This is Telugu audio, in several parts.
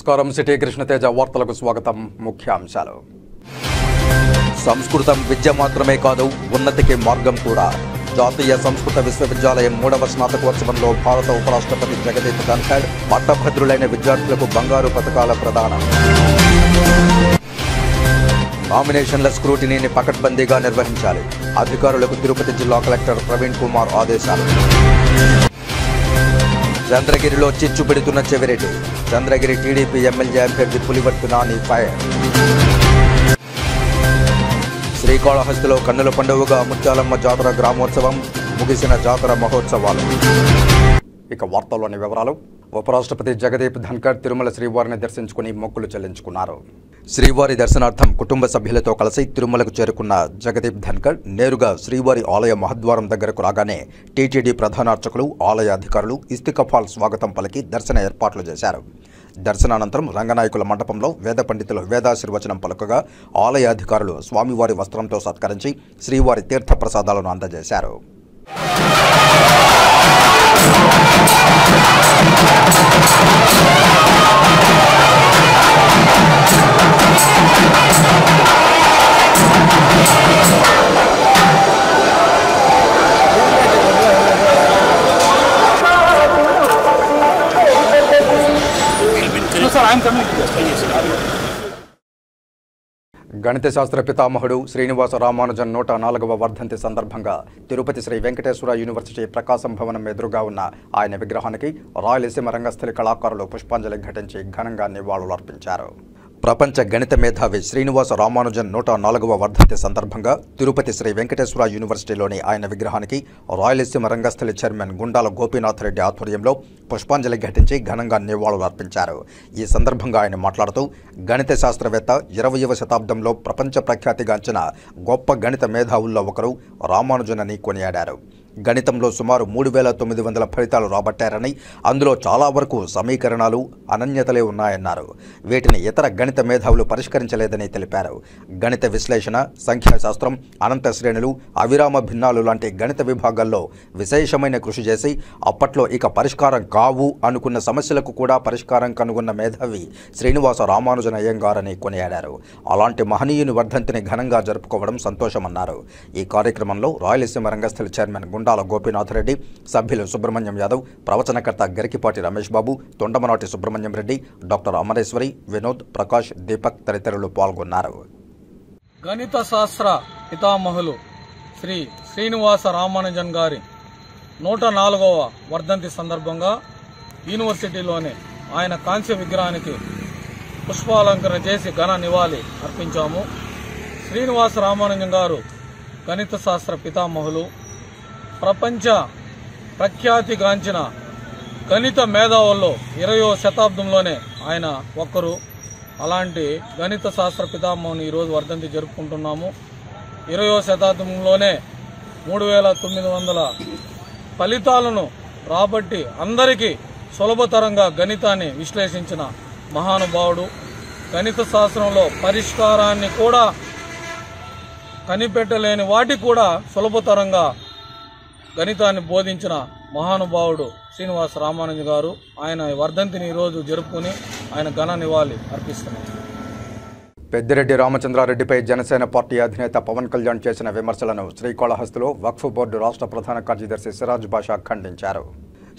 నమస్కారం సిటీ కృష్ణతేజ వార్తలకు స్వాగతం ముఖ్యాంశాలు సంస్కృతం విద్య మాత్రమే కాదు ఉన్నతికి మార్గం కూడా జాతీయ సంస్కృత విశ్వవిద్యాలయం 3వ స్నాతకోత్సవంలో భారత ఉపరాష్ట్రపతి జగదీప్ ధన్ఖడ్ పట్టభద్రులైన విద్యార్థులకు బంగారు పతకాల ప్రదానం నామినేషన్ల స్క్రూటినీని పకడ్బందీగా నిర్వహించాలి అధికారులకు తిరుపతి జిల్లా కలెక్టర్ ప్రవీణ్ కుమార్ ఆదేశాలు చంద్రగిరిలో చిచ్చు పెడుతున్న చెవిరెడ్డి చంద్రగిరి టీడీపీ ఎమ్మెల్యే అభ్యర్థి పులివర్తి నాని ఫైర్ శ్రీకాళహస్తిలో కన్నుల పండుగగా ముత్యాలమ్మ జాతర గ్రామోత్సవం ముగిసిన జాతర మహోత్సవాలు ఇక వార్తల్లోని వివరాలు ఉపరాష్ట్రపతి జగదీప్ ధన్ఖడ్ తిరుమల శ్రీవారిని దర్శించుకుని మొక్కులు చెల్లించుకున్నారు శ్రీవారి దర్శనార్థం కుటుంబ సభ్యులతో కలిసి తిరుమలకు చేరుకున్న జగదీప్ ధన్ఖడ్ నేరుగా శ్రీవారి ఆలయ మహద్వారం దగ్గరకు రాగానే టీటీడీ ప్రధాన అర్చకులు ఆలయ అధికారులు ఇస్తికఫాల్ స్వాగతం పలికి దర్శన ఏర్పాట్లు చేశారు దర్శనానంతరం రంగనాయకుల మండపంలో వేద పండితులు వేదాశీర్వచనం పలుకగా ఆలయ అధికారులు స్వామివారి వస్త్రంతో సత్కరించి శ్రీవారి తీర్థ ప్రసాదాలను అందజేశారు గణిత శాస్త్ర పితామహుడు శ్రీనివాస రామానుజన్ 104వ వర్ధంతి సందర్భంగా తిరుపతి శ్రీ వెంకటేశ్వర యూనివర్సిటీ ప్రకాశం భవనం ఎదురుగా ఉన్న ఆయన విగ్రహానికి రాయలసీమ రంగస్థలి కళాకారులు పుష్పాంజలి ఘటించి ఘనంగా నివాళులర్పించారు ప్రపంచ గణిత మేధావి శ్రీనివాస రామానుజన్ 104వ వర్ధంతి సందర్భంగా తిరుపతి శ్రీ వెంకటేశ్వర యూనివర్సిటీలోని ఆయన విగ్రహానికి రాయలసీమ రంగస్థలి చైర్మన్ గుండాల గోపీనాథ్ రెడ్డి ఆధ్వర్యంలో పుష్పాంజలి ఘటించి ఘనంగా నివాళులర్పించారు ఈ సందర్భంగా ఆయన మాట్లాడుతూ గణిత శాస్త్రవేత్త 20వ శతాబ్దంలో ప్రపంచ ప్రఖ్యాతిగాంచిన గొప్ప గణిత మేధావుల్లో ఒకరు రామానుజన్ అని కొనియాడారు గణితంలో సుమారు 3900 ఫలితాలు రాబట్టారని అందులో చాలా వరకు సమీకరణాలు అనన్యతలే ఉన్నాయన్నారు వీటిని ఇతర గణిత మేధావులు పరిష్కరించలేదని తెలిపారు గణిత విశ్లేషణ సంఖ్యాశాస్త్రం అనంత శ్రేణులు అవిరామ భిన్నాలు లాంటి గణిత విభాగాల్లో విశేషమైన కృషి చేసి అప్పట్లో ఇక పరిష్కారం కావు అనుకున్న సమస్యలకు కూడా పరిష్కారం కనుగొన్న మేధావి శ్రీనివాస రామానుజన్ అయ్యంగారని కొనియాడారు అలాంటి మహనీయుని వర్ధంతిని ఘనంగా జరుపుకోవడం సంతోషమన్నారు ఈ కార్యక్రమంలో రాయలసీమ రంగస్థలి చైర్మన్ గుండాల గోపీనాథ్ రెడ్డి సభ్యులు సుబ్రహ్మణ్యం యాదవ్ ప్రవచనకర్త గరికిపాటి రమేష్ బాబు తొండమనాటి సుబ్రహ్మణ్యం రెడ్డి డాక్టర్ అమరేశ్వరి వినోద్ ప్రకాష్ దీపక్ తదితరులు పాల్గొన్నారు గణిత శాస్త్ర పితామహులు శ్రీ శ్రీనివాస రామానుజన్ గారి 104వ వర్ధంతి సందర్భంగా యూనివర్సిటీలోని ఆయన కాంస్య విగ్రహానికి పుష్పాలంకరణ చేసి ఘన నివాళి అర్పించాము శ్రీనివాస రామానుజన్ గారు గణిత శాస్త్ర పితామహులు ప్రపంచ ప్రఖ్యాతిగాంచిన గణిత మేధావుల్లో 20వ శతాబ్దంలోనే ఆయన ఒక్కరు అలాంటి గణిత శాస్త్ర పితామహుని ఈరోజు వర్ధంతి జరుపుకుంటున్నాము 20వ శతాబ్దంలోనే 3900 ఫలితాలను రాబట్టి అందరికీ సులభతరంగా గణితాన్ని విశ్లేషించిన మహానుభావుడు గణిత శాస్త్రంలో పరిష్కారాన్ని కూడా కనిపెట్టలేని వాటికి కూడా సులభతరంగా గణితాన్ని బోధించిన మహానుభావుడు శ్రీనివాస రామానుజన్ గారు ఆయన వర్ధంతిని ఈరోజు జరుపుకుని ఆయన ఘన నివాళి అర్పిస్తున్నారు పెద్దిరెడ్డి రామచంద్రారెడ్డిపై జనసేన పార్టీ అధినేత పవన్ కళ్యాణ్ చేసిన విమర్శలను శ్రీకాళహస్తిలో వక్ఫ్ బోర్డు రాష్ట్ర ప్రధాన కార్యదర్శి సిరాజ్ బాషా ఖండించారు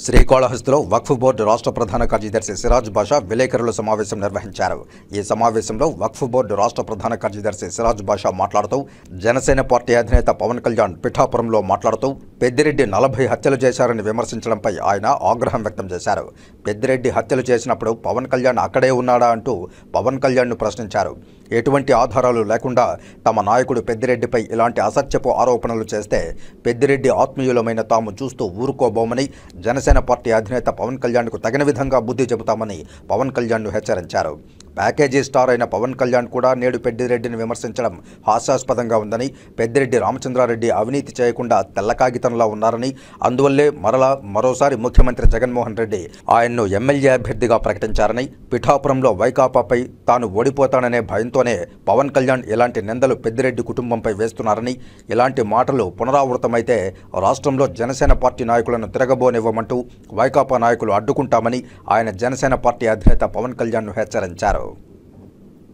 శ్రీకాళహస్తిలో వక్ఫ్ బోర్డు రాష్ట్ర ప్రధాన కార్యదర్శి సిరాజ్ బాషా విలేకరుల సమావేశం నిర్వహించారు ఈ సమావేశంలో వక్ఫ్ బోర్డు రాష్ట్ర ప్రధాన కార్యదర్శి సిరాజ్ బాషా మాట్లాడుతూ జనసేన పార్టీ అధినేత పవన్ కళ్యాణ్ పిఠాపురంలో మాట్లాడుతూ పెద్దిరెడ్డి 40 హత్యలు చేశారని విమర్శించడంపై ఆయన ఆగ్రహం వ్యక్తం చేశారు పెద్దిరెడ్డి హత్యలు చేసినప్పుడు పవన్ కళ్యాణ్ అక్కడే ఉన్నాడా అంటూ పవన్ కళ్యాణ్ను ప్రశ్నించారు ఎటువంటి ఆధారాలు లేకుండా తమ నాయకుడు పెద్దిరెడ్డిపై ఇలాంటి అసత్యపు ఆరోపణలు చేస్తే పెద్దిరెడ్డి ఆత్మీయులమైన తాము చూస్తూ ఊరుకోబోమని జనసేన పార్టీ అధినేత పవన్ కళ్యాణ్కు తగిన విధంగా బుద్ధి చెబుతామని పవన్ కళ్యాణ్ను హెచ్చరించారు ప్యాకేజీ స్టార్ అయిన పవన్ కళ్యాణ్ కూడా నేడు పెద్దిరెడ్డిని విమర్శించడం హాస్యాస్పదంగా ఉందని, పెద్దిరెడ్డి రామచంద్రారెడ్డి అవినీతి చేయకుండా తెల్ల కాగితంలా ఉన్నారని, అందువల్లే మరోసారి ముఖ్యమంత్రి జగన్మోహన్ రెడ్డి ఆయన్ను ఎమ్మెల్యే అభ్యర్థిగా ప్రకటించారని, పిఠాపురంలో వైకాపాపై తాను ఓడిపోతాననే భయంతోనే పవన్ కళ్యాణ్ ఇలాంటి నిందలు పెద్దిరెడ్డి కుటుంబంపై వేస్తున్నారని, ఇలాంటి మాటలు పునరావృతమైతే రాష్ట్రంలో జనసేన పార్టీ నాయకులను తిరగబోనివ్వమంటూ వైకాపా నాయకులు అడ్డుకుంటామని ఆయన జనసేన పార్టీ అధినేత పవన్ కళ్యాణ్ను హెచ్చరించారు.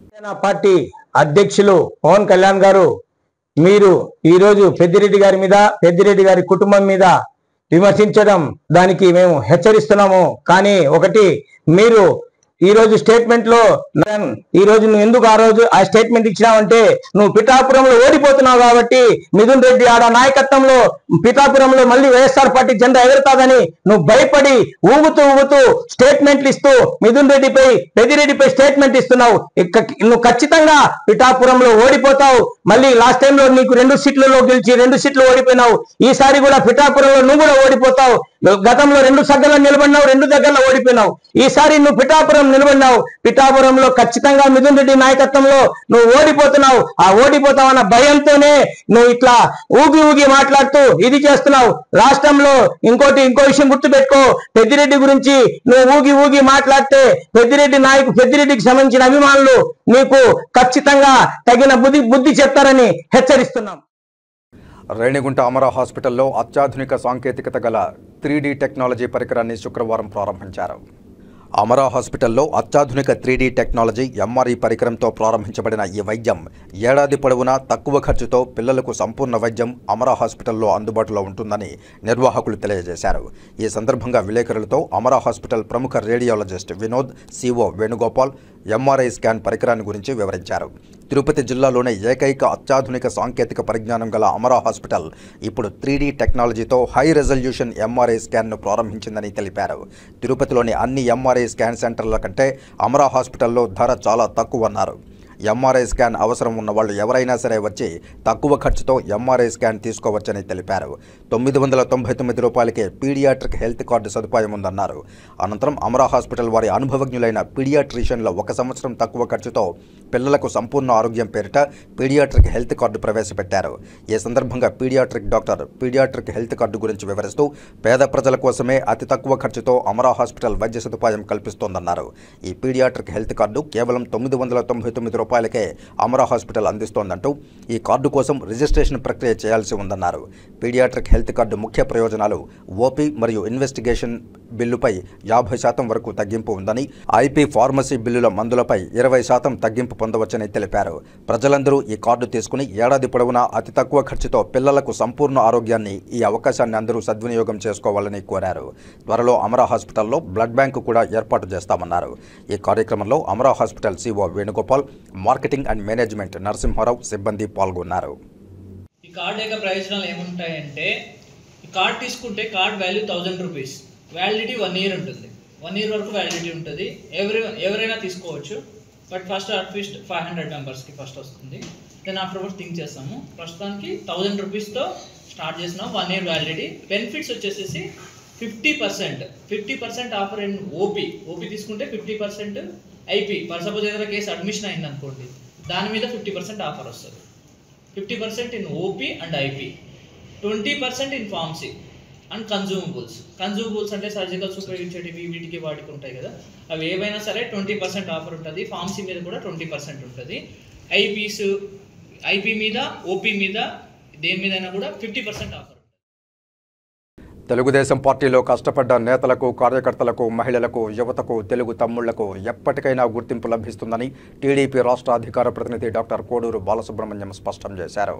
జనసేన పార్టీ అధ్యక్షులు పవన్ కళ్యాణ్ గారు, మీరు ఈరోజు పెద్దిరెడ్డి గారి మీద, పెద్దిరెడ్డి గారి కుటుంబం మీద విమర్శించడం దానికి మేము హెచ్చరిస్తున్నాము. కానీ ఒకటి, మీరు ఈరోజు స్టేట్మెంట్ లో ఈరోజు నువ్వు ఎందుకు ఆ స్టేట్మెంట్ ఇచ్చినావంటే, నువ్వు పిఠాపురంలో ఓడిపోతున్నావు కాబట్టి మిథున్ రెడ్డి ఆడ నాయకత్వంలో పిఠాపురంలో మళ్ళీ వైఎస్ఆర్ పార్టీ జెండా ఎగురుతాదని నువ్వు భయపడి ఊగుతూ స్టేట్మెంట్లు ఇస్తూ మిథున్ రెడ్డిపై, పెద్దిరెడ్డిపై స్టేట్మెంట్ ఇస్తున్నావు. నువ్వు ఖచ్చితంగా పిఠాపురంలో ఓడిపోతావు. మళ్ళీ లాస్ట్ టైంలో నీకు 2 సీట్లలో గెలిచి 2 సీట్లు ఓడిపోయినావు. ఈసారి కూడా పిఠాపురంలో నువ్వు కూడా ఓడిపోతావు. గతంలో 2 సగ్గల్లో నిలబడినావు, 2 దగ్గరలో ఓడిపోయినావు. ఈసారి నువ్వు పిఠాపురం నిలబడినావు. పిఠాపురంలో ఖచ్చితంగా మిథున్ రెడ్డి నాయకత్వంలో నువ్వు ఓడిపోతున్నావు. ఆ ఓడిపోతావన్న భయంతోనే నువ్వు ఇట్లా ఊగి మాట్లాడుతూ ఇది చేస్తున్నావు. రాష్ట్రంలో ఇంకో విషయం గుర్తుపెట్టుకో, పెద్దిరెడ్డి గురించి నువ్వు ఊగి మాట్లాడితే పెద్దిరెడ్డికి సంబంధించిన అభిమానులు నీకు ఖచ్చితంగా తగిన బుద్ధి చెప్తారని హెచ్చరిస్తున్నాం. రేణిగుంట అమరా హాస్పిటల్లో అత్యాధునిక సాంకేతికత గల 3D టెక్నాలజీ పరికరాన్ని శుక్రవారం ప్రారంభించారు. అమరా హాస్పిటల్లో అత్యాధునిక 3D టెక్నాలజీ ఎంఆర్ఐ పరికరంతో ప్రారంభించబడిన ఈ వైద్యం ఏడాది పొడవునా తక్కువ ఖర్చుతో పిల్లలకు సంపూర్ణ వైద్యం అమరా హాస్పిటల్లో అందుబాటులో ఉంటుందని నిర్వాహకులు తెలియజేశారు. ఈ సందర్భంగా విలేకరులతో అమరా హాస్పిటల్ ప్రముఖ radiologist Vinod, CEO Venugopal MRI scan పరికరాన్ని గురించి వివరించారు. తిరుపతి జిల్లాలోనే ఏకైక అత్యాధునిక సాంకేతిక పరిజ్ఞానం గల అమరా హాస్పిటల్ ఇప్పుడు 3D టెక్నాలజీతో హై రెజల్యూషన్ ఎంఆర్ఐ స్కాన్ను ప్రారంభించిందని తెలిపారు. తిరుపతిలోని అన్ని ఎంఆర్ఐ స్కాన్ సెంటర్ల కంటే అమరా హాస్పిటల్లో ధర చాలా తక్కువన్నారు. ఎంఆర్ఐ స్కాన్ అవసరం ఉన్న వాళ్ళు ఎవరైనా సరే వచ్చి తక్కువ ఖర్చుతో ఎంఆర్ఐ స్కాన్ తీసుకోవచ్చని తెలిపారు. 999 రూపాయలకే పీడియాట్రిక్ హెల్త్ కార్డు సదుపాయం ఉందన్నారు. అనంతరం అమరా హాస్పిటల్ వారి అనుభవజ్ఞులైన పీడియాట్రిషియన్ల 1 సంవత్సరం తక్కువ ఖర్చుతో పిల్లలకు సంపూర్ణ ఆరోగ్యం పేరిట పీడియాట్రిక్ హెల్త్ కార్డు ప్రవేశపెట్టారు. ఈ సందర్భంగా paediatric doctor paediatric health card గురించి వివరిస్తూ, పేద ప్రజల కోసమే అతి తక్కువ ఖర్చుతో అమరా హాస్పిటల్ వైద్య సదుపాయం కల్పిస్తోందన్నారు. ఈ పీడియాట్రిక్ హెల్త్ కార్డు కేవలం 999 రూపాయలకే అమరా హాస్పిటల్ అందిస్తోందంటూ, ఈ కార్డు కోసం రిజిస్ట్రేషన్ ప్రక్రియ చేయాల్సి ఉందన్నారు. పీడియాట్రిక్ హెల్త్ కార్డు ముఖ్య ప్రయోజనాలు ఓపీ మరియు ఇన్వెస్టిగేషన్ బిల్లుపై 50% వరకు తగ్గింపు ఉందని, ఐపీ ఫార్మసీ బిల్లుల మందులపై 20% తగ్గింపు పొందవచ్చని తెలిపారు. ప్రజలందరూ ఈ కార్డు తీసుకుని ఏడాది పొడవునా అతి తక్కువ ఖర్చుతో పిల్లలకు సంపూర్ణ ఆరోగ్యాన్ని, ఈ అవకాశాన్ని అందరూ సద్వినియోగం చేసుకోవాలని కోరారు. త్వరలో అమరా హాస్పిటల్లో బ్లడ్ బ్యాంకు కూడా ఏర్పాటు చేస్తామన్నారు. ఈ కార్యక్రమంలో Amara hospital CO Venugopal, marketing and management Narasimha Rao సిబ్బంది పాల్గొన్నారు. ఈ కార్డు యొక్క ప్రయోజనాలు ఏముంటాయంటే, ఈ కార్డు తీసుకుంటే card value 1000 rupees, validity 1 year ఉంటుంది. 1 year వరకు వ్యాలిడిటీ ఉంటుంది. ఎవరైనా తీసుకోవచ్చు. బట్ ఫస్ట్ అట్లీస్ట్ 500 మెంబర్స్కి ఫస్ట్ వస్తుంది. దెన్ ఆఫ్టర్వర్డ్స్ థింక్ చేస్తాము. ప్రస్తుతానికి 1000 రూపీస్తో స్టార్ట్ చేసినాం. 1 year వ్యాలిడిటీ. బెనిఫిట్స్ వచ్చేసేసి 50% ఆఫర్ ఇన్ ఓపీ తీసుకుంటే 50%, ఐపీ ఫర్ సపోజ్ ఏదైనా కేసు అడ్మిషన్ అయింది అనుకోండి, దాని మీద 50% ఆఫర్ వస్తుంది. 50% in OP and IP, 20% in pharmacy and consumables అంటే సర్జికల్స్ ఉపయోగించేటివి, వీటికి వాటికి ఉంటాయి కదా, అవి ఏవైనా సరే 20% ఆఫర్ ఉంటుంది. ఫార్మసీ మీద కూడా 20% ఉంటుంది. ఐపీ మీద, ఓపీ మీద, దేని మీదైనా కూడా 50% ఆఫర్. తెలుగుదేశం పార్టీలో కష్టపడ్డ నేతలకు, కార్యకర్తలకు, మహిళలకు, యువతకు, తెలుగు తమ్ముళ్లకు ఎప్పటికైనా గుర్తింపు లభిస్తుందని టీడీపీ రాష్ట్ర అధికార ప్రతినిధి డాక్టర్ కోడూరు బాలసుబ్రహ్మణ్యం స్పష్టం చేశారు.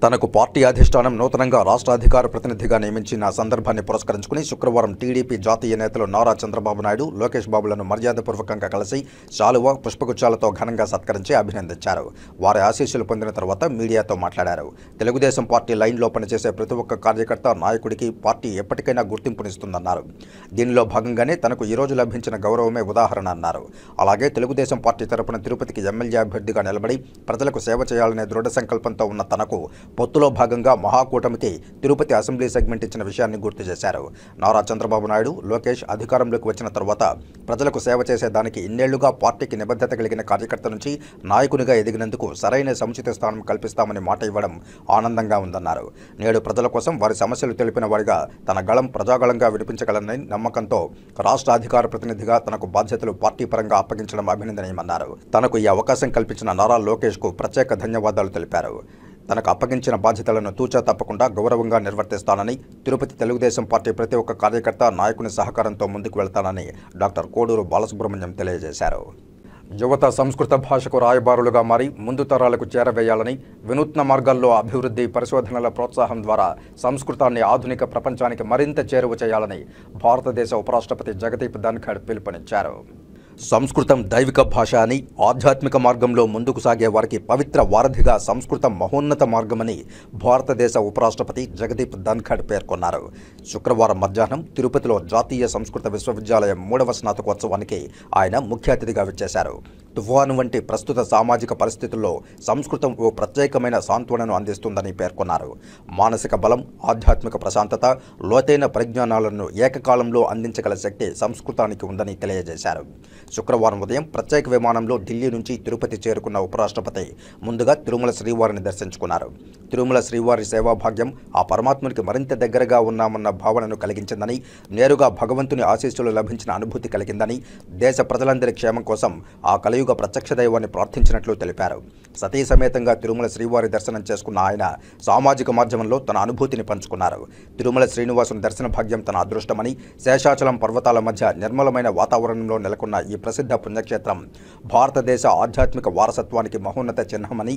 తనకు పార్టీ అధిష్టానం నూతనంగా రాష్ట్ర అధికార ప్రతినిధిగా నియమించిన సందర్భాన్ని పురస్కరించుకుని శుక్రవారం టీడీపీ జాతీయ నేతలు నారా చంద్రబాబు నాయుడు, లోకేష్ బాబులను మర్యాదపూర్వకంగా కలిసి శాలువా, పుష్పగుచ్చాలతో ఘనంగా సత్కరించి అభినందించారు. వారి ఆశీస్సులు పొందిన తర్వాత మీడియాతో మాట్లాడారు. తెలుగుదేశం పార్టీ లైన్లో పనిచేసే ప్రతి ఒక్క కార్యకర్త, నాయకుడికి పార్టీ ఎప్పటికైనా గుర్తింపునిస్తుందన్నారు. దీనిలో భాగంగానే తనకు ఈరోజు లభించిన గౌరవమే ఉదాహరణ అన్నారు. అలాగే తెలుగుదేశం పార్టీ తరపున తిరుపతికి ఎమ్మెల్యే అభ్యర్థిగా నిలబడి ప్రజలకు సేవ చేయాలనే దృఢ సంకల్పంతో ఉన్న తనకు పొత్తులో భాగంగా మహాకూటమికి తిరుపతి అసెంబ్లీ సెగ్మెంట్ ఇచ్చిన విషయాన్ని గుర్తు చేశారు. నారా చంద్రబాబు నాయుడు, లోకేష్ అధికారంలోకి వచ్చిన తర్వాత ప్రజలకు సేవ చేసేదానికి ఇన్నేళ్లుగా పార్టీకి నిబద్ధత కలిగిన కార్యకర్త నుంచి నాయకునిగా ఎదిగినందుకు సరైన సముచిత స్థానం కల్పిస్తామని మాట ఇవ్వడం ఆనందంగా ఉందన్నారు. నేడు ప్రజల కోసం వారి సమస్యలు తెలిపిన వాడిగా తన గళం ప్రజాగళంగా వినిపించగలనని నమ్మకంతో రాష్ట్ర అధికార ప్రతినిధిగా తనకు బాధ్యతలు పార్టీ పరంగా అప్పగించడం అభినందనీయమన్నారు. తనకు ఈ అవకాశం కల్పించిన నారా లోకేష్కు ప్రత్యేక ధన్యవాదాలు తెలిపారు. తనకు అప్పగించిన బాధ్యతలను తూచా తప్పకుండా గౌరవంగా నిర్వర్తిస్తానని, తిరుపతి తెలుగుదేశం పార్టీ ప్రతి ఒక్క కార్యకర్త నాయకుని సహకారంతో ముందుకు వెళ్తానని డాక్టర్ కోడూరు బాలసుబ్రహ్మణ్యం తెలియజేశారు. యువత సంస్కృత భాషకు రాయబారులుగా మారి ముందు తరాలకు చేరవేయాలని, వినూత్న మార్గాల్లో అభివృద్ధి, పరిశోధనల ప్రోత్సాహం ద్వారా సంస్కృతాన్ని ఆధునిక ప్రపంచానికి మరింత చేరువ చేయాలని భారతదేశ ఉపరాష్ట్రపతి జగదీప్ ధన్ఖడ్ పిలుపునిచ్చారు. సంస్కృతం దైవిక భాష అని, ఆధ్యాత్మిక మార్గంలో ముందుకు సాగే వారికి పవిత్ర వారధిగా సంస్కృతం మహోన్నత మార్గమని భారతదేశ ఉపరాష్ట్రపతి జగదీప్ ధన్ఖడ్ పేర్కొన్నారు. శుక్రవారం మధ్యాహ్నం తిరుపతిలో జాతీయ సంస్కృత విశ్వవిద్యాలయం 3వ స్నాతకోత్సవానికి ఆయన ముఖ్య అతిథిగా విచ్చేశారు. తుఫాను వంటి ప్రస్తుత సామాజిక పరిస్థితుల్లో సంస్కృతం ఓ ప్రత్యేకమైన సాంత్వనను అందిస్తుందని పేర్కొన్నారు. మానసిక బలం, ఆధ్యాత్మిక ప్రశాంతత, లోతైన పరిజ్ఞానాలను ఏకకాలంలో అందించగల శక్తి సంస్కృతానికి ఉందని తెలియజేశారు. శుక్రవారం ఉదయం ప్రత్యేక విమానంలో ఢిల్లీ నుంచి తిరుపతి చేరుకున్న ఉపరాష్ట్రపతి ముందుగా తిరుమల శ్రీవారిని దర్శించుకున్నారు. తిరుమల శ్రీవారి సేవాభాగ్యం ఆ పరమాత్మునికి మరింత దగ్గరగా ఉన్నామన్న భావనను కలిగించిందని, నేరుగా భగవంతుని ఆశీస్సులు లభించిన అనుభూతి కలిగిందని, దేశ ప్రజలందరి క్షేమం కోసం ఆ కలియుగ ప్రత్యక్ష దైవాన్ని ప్రార్థించినట్లు తెలిపారు. సతీ సమేతంగా తిరుమల శ్రీవారి దర్శనం చేసుకున్న ఆయన సామాజిక మాధ్యమంలో తన అనుభూతిని పంచుకున్నారు. తిరుమల శ్రీనివాసుని దర్శన భాగ్యం తన అదృష్టమని, శేషాచలం పర్వతాల మధ్య నిర్మలమైన వాతావరణంలో నెలకొన్న ఈ ప్రసిద్ధ పుణ్యక్షేత్రం భారతదేశ ఆధ్యాత్మిక వారసత్వానికి మహోన్నత చిహ్నమని,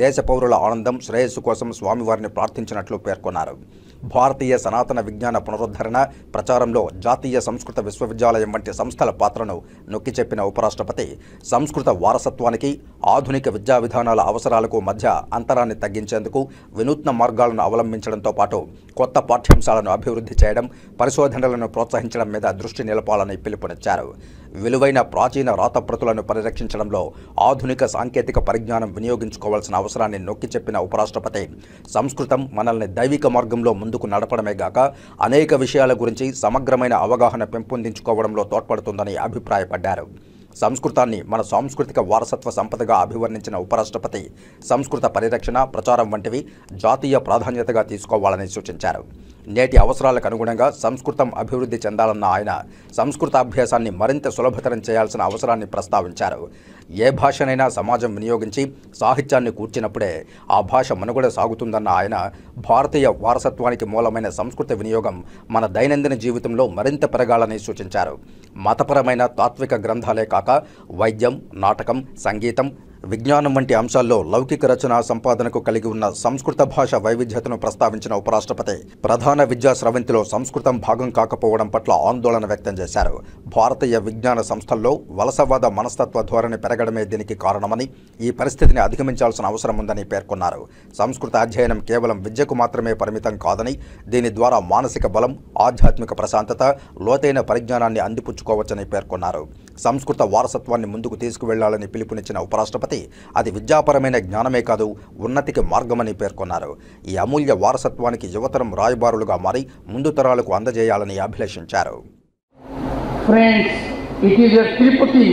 దేశ పౌరుల ఆనందం, శ్రేయస్సు కోసం స్వామివారిని ప్రార్థించినట్లు పేర్కొన్నారు. భారతీయ సనాతన విజ్ఞాన పునరుద్ధరణ ప్రచారంలో జాతీయ సంస్కృత విశ్వవిద్యాలయం వంటి సంస్థల పాత్రను నొక్కి చెప్పిన ఉపరాష్ట్రపతి సంస్కృత వారసత్వానికి, ఆధునిక విద్యా విధానాల అవసరాలకు మధ్య అంతరాన్ని తగ్గించేందుకు వినూత్న మార్గాలను అవలంబించడంతో పాటు కొత్త పాఠ్యాంశాలను అభివృద్ధి చేయడం, పరిశోధనలను ప్రోత్సహించడం మీద దృష్టి నిలపాలని పిలుపునిచ్చారు. విలువైన ప్రాచీన రాతప్రతులను పరిరక్షించడంలో ఆధునిక సాంకేతిక పరిజ్ఞానం వినియోగించుకోవాల్సిన అవసరాన్ని నొక్కి చెప్పిన ఉపరాష్ట్రపతి సంస్కృతం మనల్ని దైవిక మార్గంలో ముందుకు నడపడమే గాక అనేక విషయాల గురించి సమగ్రమైన అవగాహన పెంపొందించుకోవడంలో తోడ్పడుతుందని అభిప్రాయపడ్డారు. సంస్కృతాన్ని మన సాంస్కృతిక వారసత్వ సంపదగా అభివర్ణించిన ఉపరాష్ట్రపతి సంస్కృత పరిరక్షణ, ప్రచారం వంటివి జాతీయ ప్రాధాన్యతగా తీసుకోవాలని సూచించారు. నేటి అవసరాలకు అనుగుణంగా సంస్కృతం అభివృద్ధి చెందాలన్న ఆయన సంస్కృతాభ్యాసాన్ని మరింత సులభతరం చేయాల్సిన అవసరాన్ని ప్రస్తావించారు. ఏ భాషనైనా సమాజం వినియోగించి సాహిత్యాన్ని కూర్చినప్పుడే ఆ భాష మనుగడ సాగుతుందన్న ఆయన భారతీయ వారసత్వానికి మూలమైన సంస్కృత వినియోగం మన దైనందిన జీవితంలో మరింత పెరగాలని సూచించారు. మతపరమైన తాత్విక గ్రంథాలే కాక వైద్యం, నాటకం, సంగీతం, విజ్ఞానం వంటి అంశాల్లో లౌకిక రచన సంపాదనకు కలిగి ఉన్న సంస్కృత భాష వైవిధ్యతను ప్రస్తావించిన ఉపరాష్ట్రపతి ప్రధాన విద్యా స్రవంతిలో సంస్కృతం భాగం కాకపోవడం పట్ల ఆందోళన వ్యక్తం చేశారు. భారతీయ విజ్ఞాన సంస్థల్లో వలసవాద మనస్తత్వ ధోరణి పెరగడమే దీనికి కారణమని, ఈ పరిస్థితిని అధిగమించాల్సిన అవసరం ఉందని పేర్కొన్నారు. సంస్కృత అధ్యయనం కేవలం విద్యకు మాత్రమే పరిమితం కాదని, దీని ద్వారా మానసిక బలం, ఆధ్యాత్మిక ప్రశాంతత, లోతైన పరిజ్ఞానాన్ని అందిపుచ్చుకోవచ్చని పేర్కొన్నారు. సంస్కృత వారసత్వాన్ని ముందుకు తీసుకువెళ్లాలని పిలుపునిచ్చిన ఉపరాష్ట్రపతి అది విద్యాపరమైన జ్ఞానమే కాదు, ఉన్నతికి మార్గమని పేర్కొన్నారు. ఈ అమూల్య వారసత్వానికి యువతరం రాయబారులుగా మారి ముందు తరాలకు అందజేయాలని అభిలషించారు. Friends, it is at Tirupati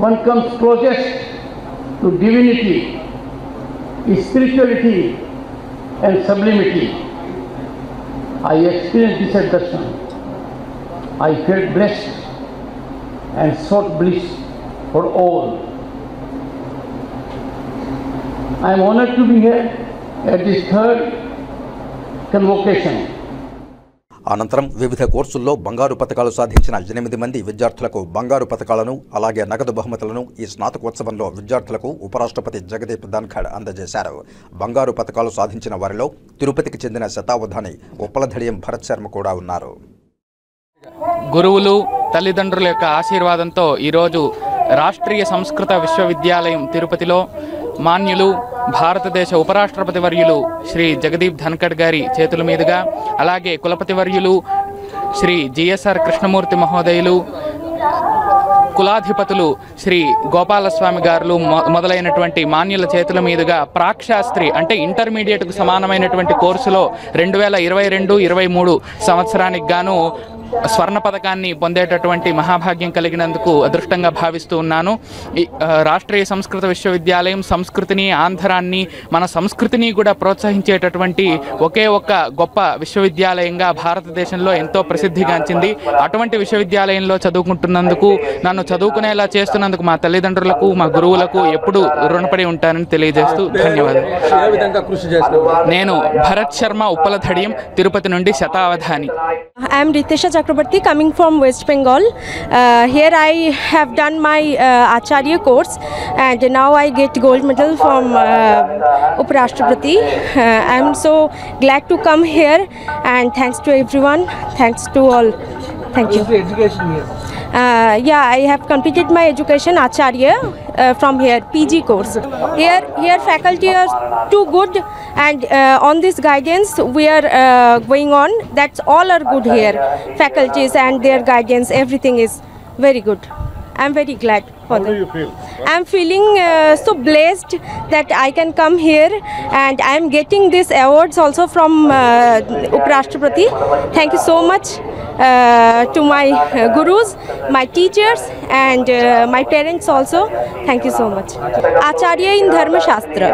one comes closest to divinity, spirituality and sublimity. I experienced this at Darshan. I felt blessed and sought bliss for all. I am honored to be here at this third convocation. అనంతరం వివిధ కోర్సుల్లో బంగారు పతకాలు సాధించిన 8 మంది విద్యార్థులకు బంగారు పతకాలను, అలాగే నగదు బహుమతులను ఈ స్నాతకోత్సవంలో విద్యార్థులకు ఉపరాష్ట్రపతి జగదీప్ ధన్ఖడ్ అందజేశారు. బంగారు పతకాలు సాధించిన వారిలో తిరుపతికి చెందిన శతావధాని ఉప్పలధడియం భరత్ శర్మ కూడా ఉన్నారు. గురువులు, తల్లిదండ్రుల యొక్క ఆశీర్వాదంతో ఈరోజు రాష్ట్రీయ సంస్కృత విశ్వవిద్యాలయం తిరుపతిలో మాన్యులు భారతదేశ ఉపరాష్ట్రపతి వర్యులు శ్రీ జగదీప్ ధన్ఖడ్ గారి చేతుల మీదుగా, అలాగే కులపతి వర్యులు శ్రీ జిఎస్ఆర్ కృష్ణమూర్తి మహోదయులు, కులాధిపతులు శ్రీ గోపాలస్వామి గారు మొదలైనటువంటి మాన్యుల చేతుల మీదుగా ప్రాక్శాస్త్రి అంటే ఇంటర్మీడియట్కు సమానమైనటువంటి కోర్సులో 2022-23 సంవత్సరానికి గాను స్వర్ణ పథకాన్ని పొందేటటువంటి మహాభాగ్యం కలిగినందుకు అదృష్టంగా భావిస్తూ ఉన్నాను. రాష్ట్రీయ సంస్కృత విశ్వవిద్యాలయం సంస్కృతిని, ఆంధ్రాన్ని, మన సంస్కృతిని కూడా ప్రోత్సహించేటటువంటి ఒకే ఒక్క గొప్ప విశ్వవిద్యాలయంగా భారతదేశంలో ఎంతో ప్రసిద్ధిగాంచింది. అటువంటి విశ్వవిద్యాలయంలో చదువుకుంటున్నందుకు, నన్ను చదువుకునేలా చేస్తున్నందుకు మా తల్లిదండ్రులకు, మా గురువులకు ఎప్పుడూ రుణపడి ఉంటానని తెలియజేస్తూ ధన్యవాదాలు. నేను భరత్ శర్మ, ఉప్పలధడియం, తిరుపతి నుండి శతావధాని. I am Ritesha Chakrabarti coming from West Bengal. Here I have done my Acharya course and now I get gold medal from Uparashtrapati. I am so glad to come here and thanks to everyone. Thanks to all. Thank you. What's the education here? Yeah, I have completed my education Acharya from here, PG course. Here faculty are too good and on this guidance we are going on. That's all are good here. Faculties and their guidance, everything is very good. I'm very glad for that. How do you feel? I'm feeling so blessed that I can come here and I'm getting these awards also from Uparashtrapati. Thank you so much to my gurus, my teachers and my parents also. Thank you so much. Acharya in Dharma Shastra.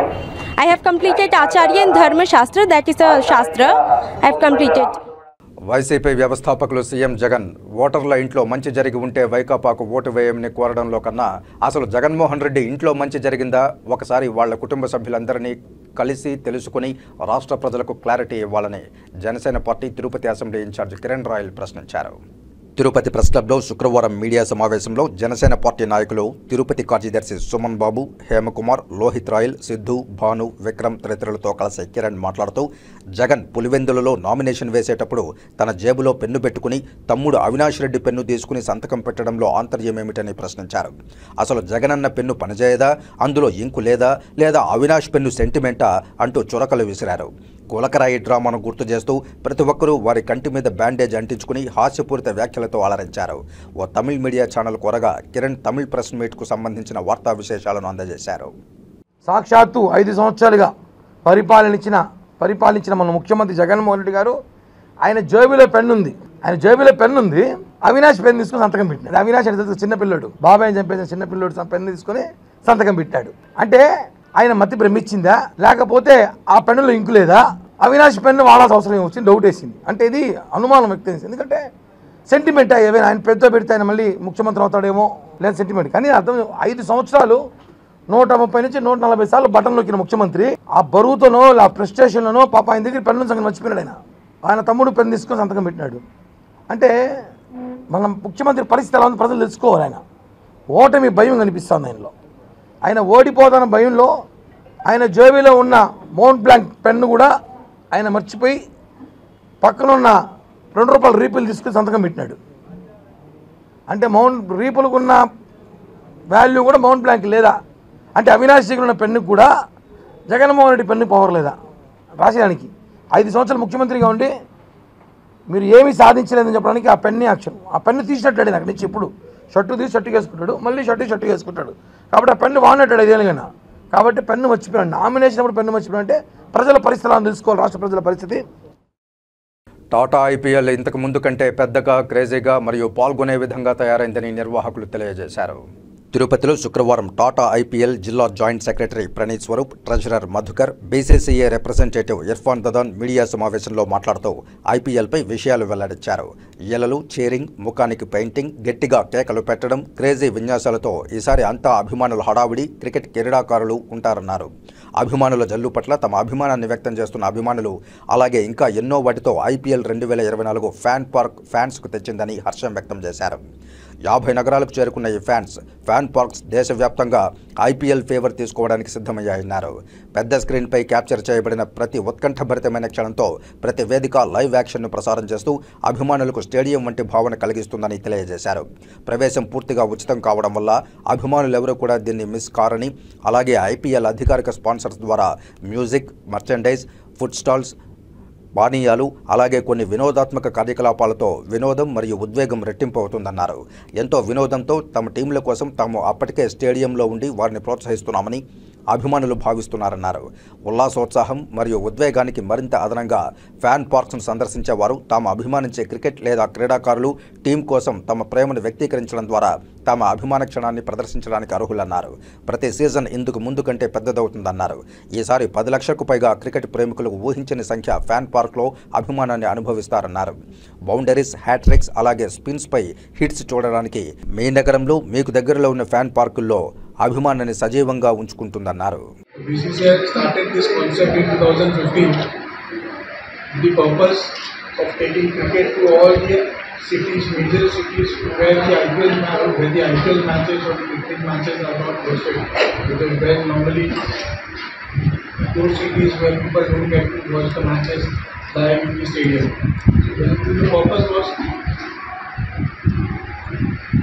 I have completed Acharya in Dharma Shastra. That is a Shastra. I have completed. YCP వ్యవస్థాపకులు సీఎం జగన్ ఓటర్ల ఇంట్లో మంచి జరిగి ఉంటే వైకాపాకు ఓటు వేయమని కోరడంలో కన్నా అసలు జగన్మోహన్ రెడ్డి ఇంట్లో మంచి జరిగిందా ఒకసారి వాళ్ళ కుటుంబ సభ్యులందరినీ కలిసి తెలుసుకుని రాష్ట్ర ప్రజలకు క్లారిటీ ఇవ్వాలని Janasena party Tirupati assembly in charge Kiran Royal ప్రశ్నించారు. తిరుపతి ప్రెస్ క్లబ్లో శుక్రవారం మీడియా సమావేశంలో జనసేన పార్టీ నాయకులు తిరుపతి కార్యదర్శి సుమన్ బాబు, హేమకుమార్, లోహిత్ రాయల్, సిద్ధు, భాను, విక్రమ్ తదితరులతో కలిసి కిరణ్ మాట్లాడుతూ జగన్ పులివెందులలో నామినేషన్ వేసేటప్పుడు తన జేబులో పెన్ను పెట్టుకుని తమ్ముడు అవినాష్ రెడ్డి పెన్ను తీసుకుని సంతకం పెట్టడంలో ఆంతర్యమేమిటని ప్రశ్నించారు. అసలు జగనన్న పెన్ను పనిచేయదా, అందులో ఇంకు లేదా, లేదా అవినాష్ పెన్ను సెంటిమెంటా అంటూ చురకలు విసిరారు. కులకరాయి డ్రామాను గుర్తు చేస్తూ ప్రతి ఒక్కరూ వారి కంటి మీద బ్యాండేజ్ అంటించుకుని హాస్యపూరిత వ్యాఖ్యలతో అలరించారు. ఓ తమిళ్ మీడియా ఛానల్ కోరగా కిరణ్ తమిళ్ ప్రెస్ మీట్కు సంబంధించిన వార్తా విశేషాలను అందజేశారు. సాక్షాత్తు 5 సంవత్సరాలుగా పరిపాలించిన మన ముఖ్యమంత్రి జగన్మోహన్ రెడ్డి గారు ఆయన జేబులో పెన్ను ఉంది. అవినాష్ పెన్ను తీసుకుని సంతకం పెట్టాడు. అవినాష్ అంటే చిన్నపిల్లడు, బాబాయ్ చంపేసిన చిన్నపిల్లడు పెన్ను తీసుకుని సంతకం పెట్టాడు. అంటే ఆయన మతి భ్రమించిందా, లేకపోతే ఆ పెన్నులో ఇంకు లేదా, అవినాష్ పెన్ను వాడాల్సిన అవసరం వచ్చింది, డౌట్ వేసింది. అంటే ఇది అనుమానం వ్యక్తం చేసింది. ఎందుకంటే సెంటిమెంట్ ఏమైనా ఆయన పెద్ద పెడితే ఆయన మళ్ళీ ముఖ్యమంత్రి అవుతాడేమో లేదా సెంటిమెంట్. కానీ అర్థం 5 సంవత్సరాలు 130 నుంచి 140 సార్లు బటన్ నొక్కిన ముఖ్యమంత్రి ఆ బరువుతోనో ఆ ప్రెస్టేషన్లోనో పాప ఆయన దగ్గర పెన్ను సంగతి మర్చిపోయినాడు. ఆయన తమ్ముడు పెన్ను తీసుకొని సంతకం పెట్టినాడు. అంటే మన ముఖ్యమంత్రి పరిస్థితి ఎలా ఉంది ప్రజలు తెలుసుకోవాలి. ఆయన ఓటమి భయం కనిపిస్తుంది ఆయనలో. ఆయన ఓడిపోతున్న భయంలో ఆయన జేబులో ఉన్న మౌంట్ బ్లాంక్ పెన్ను కూడా ఆయన మర్చిపోయి పక్కన ఉన్న ₹2 రీపులు తీసుకుని సంతకం పెట్టినాడు. అంటే రీపులకు ఉన్న వాల్యూ కూడా మౌంట్ బ్లాంక్ లేదా, అంటే అవినాష్ దగ్గర ఉన్న పెన్నుకు కూడా జగన్మోహన్ రెడ్డి పెన్ను పవర్ లేదా రాసేయడానికి. 5 సంవత్సరాలు ముఖ్యమంత్రిగా ఉండి మీరు ఏమీ సాధించలేదని చెప్పడానికి ఆ పెన్నే యాక్షన్. ఆ పెన్ను తీసినట్టాడు అక్కడి నుంచి. ఇప్పుడు షర్టు తీసి షర్టు వేసుకుంటాడు, మళ్ళీ షర్టు వేసుకుంటాడు. కాబట్టి ఆ పెన్ను వాడినట్టాడు 5 ఏళ్ళుగా. కాబట్టి పెన్ను మర్చిపోయాడు. నామినేషన్ అప్పుడు పెన్ను మర్చిపోయాడు. అంటే ప్రజల పరిస్థితులను తెలుసుకోవాలి, రాష్ట్ర ప్రజల పరిస్థితి. టాటా ఐపీఎల్ ఇంతకు ముందు కంటే పెద్దగా, క్రేజీగా మరియు పాల్గొనే విధంగా తయారైందని నిర్వాహకులు తెలియజేశారు. తిరుపతిలో శుక్రవారం టాటా ఐపీఎల్ జిల్లా joint secretary Praneeth Swaroop, treasurer Madhukar, BCCA representative Irfan Dadan media సమావేశంలో మాట్లాడుతూ ఐపీఎల్పై విషయాలు వెల్లడించారు. ఈలలు, చీరింగ్, ముఖానికి పెయింటింగ్, గట్టిగా కేకలు పెట్టడం, క్రేజీ విన్యాసాలతో ఈసారి అంతా అభిమానుల హడావిడి, క్రికెట్ క్రీడాకారులు ఉంటారన్నారు. అభిమానుల జల్లు పట్ల తమ అభిమానాన్ని వ్యక్తం చేస్తున్న అభిమానులు అలాగే ఇంకా ఎన్నో వాటితో ఐపీఎల్ 2024 ఫ్యాన్స్కు తెచ్చిందని హర్షం వ్యక్తం చేశారు. 50 నగరాలకు చేరుకున్న ఈ ఫ్యాన్ పార్క్స్ దేశవ్యాప్తంగా ఐపీఎల్ ఫేవర్ తీసుకోవడానికి సిద్ధమయ్యాయన్నారు. పెద్ద స్క్రీన్పై క్యాప్చర్ చేయబడిన ప్రతి ఉత్కంఠభరితమైన క్షణంతో ప్రతి వేదిక లైవ్ యాక్షన్ను ప్రసారం చేస్తూ అభిమానులకు స్టేడియం వంటి భావన కలిగిస్తుందని తెలియజేశారు. ప్రవేశం పూర్తిగా ఉచితం కావడం వల్ల అభిమానులెవరూ కూడా దీన్ని మిస్ కారని, అలాగే ఐపీఎల్ అధికారిక స్పాన్సర్స్ ద్వారా మ్యూజిక్, మర్చెండైజ్, ఫుడ్ స్టాల్స్, పానీయాలు అలాగే కొన్ని వినోదాత్మక కార్యకలాపాలతో వినోదం మరియు ఉద్వేగం రెట్టింపు అవుతుందన్నారు. ఎంతో వినోదంతో తమ టీంల కోసం తాము అప్పటికే స్టేడియంలో ఉండి వారిని ప్రోత్సహిస్తున్నామని అభిమానులు భావిస్తున్నారన్నారు. ఉల్లాసోత్సాహం మరియు ఉద్వేగానికి మరింత అదనంగా ఫ్యాన్ పార్క్స్ను సందర్శించేవారు తాము అభిమానించే క్రికెట్ లేదా క్రీడాకారులు టీం కోసం తమ ప్రేమను వ్యక్తీకరించడం ద్వారా తమ అభిమాన క్షణాన్ని ప్రదర్శించడానికి అర్హులన్నారు. ప్రతి సీజన్ ఇందుకు ముందు కంటే పెద్దదవుతుందన్నారు. ఈసారి 10 లక్షలకు పైగా క్రికెట్ ప్రేమికులకు ఊహించని సంఖ్య ఫ్యాన్ పార్క్లో అభిమానాన్ని అనుభవిస్తారన్నారు. బౌండరీస్, హ్యాట్రిక్స్ అలాగే స్పిన్స్పై హిట్స్ చూడడానికి మీ నగరంలో మీకు దగ్గరలో ఉన్న ఫ్యాన్ పార్కుల్లో అభిమానాన్ని సజీవంగా ఉంచుకుంటుందన్నారు. BCCI started this concept in 2015. The purpose of taking cricket to all the cities, major cities, where the IPL matches or the cricket matches are not hosted, because where normally those cities where people don't get to watch the matches live in the stadium. So the purpose was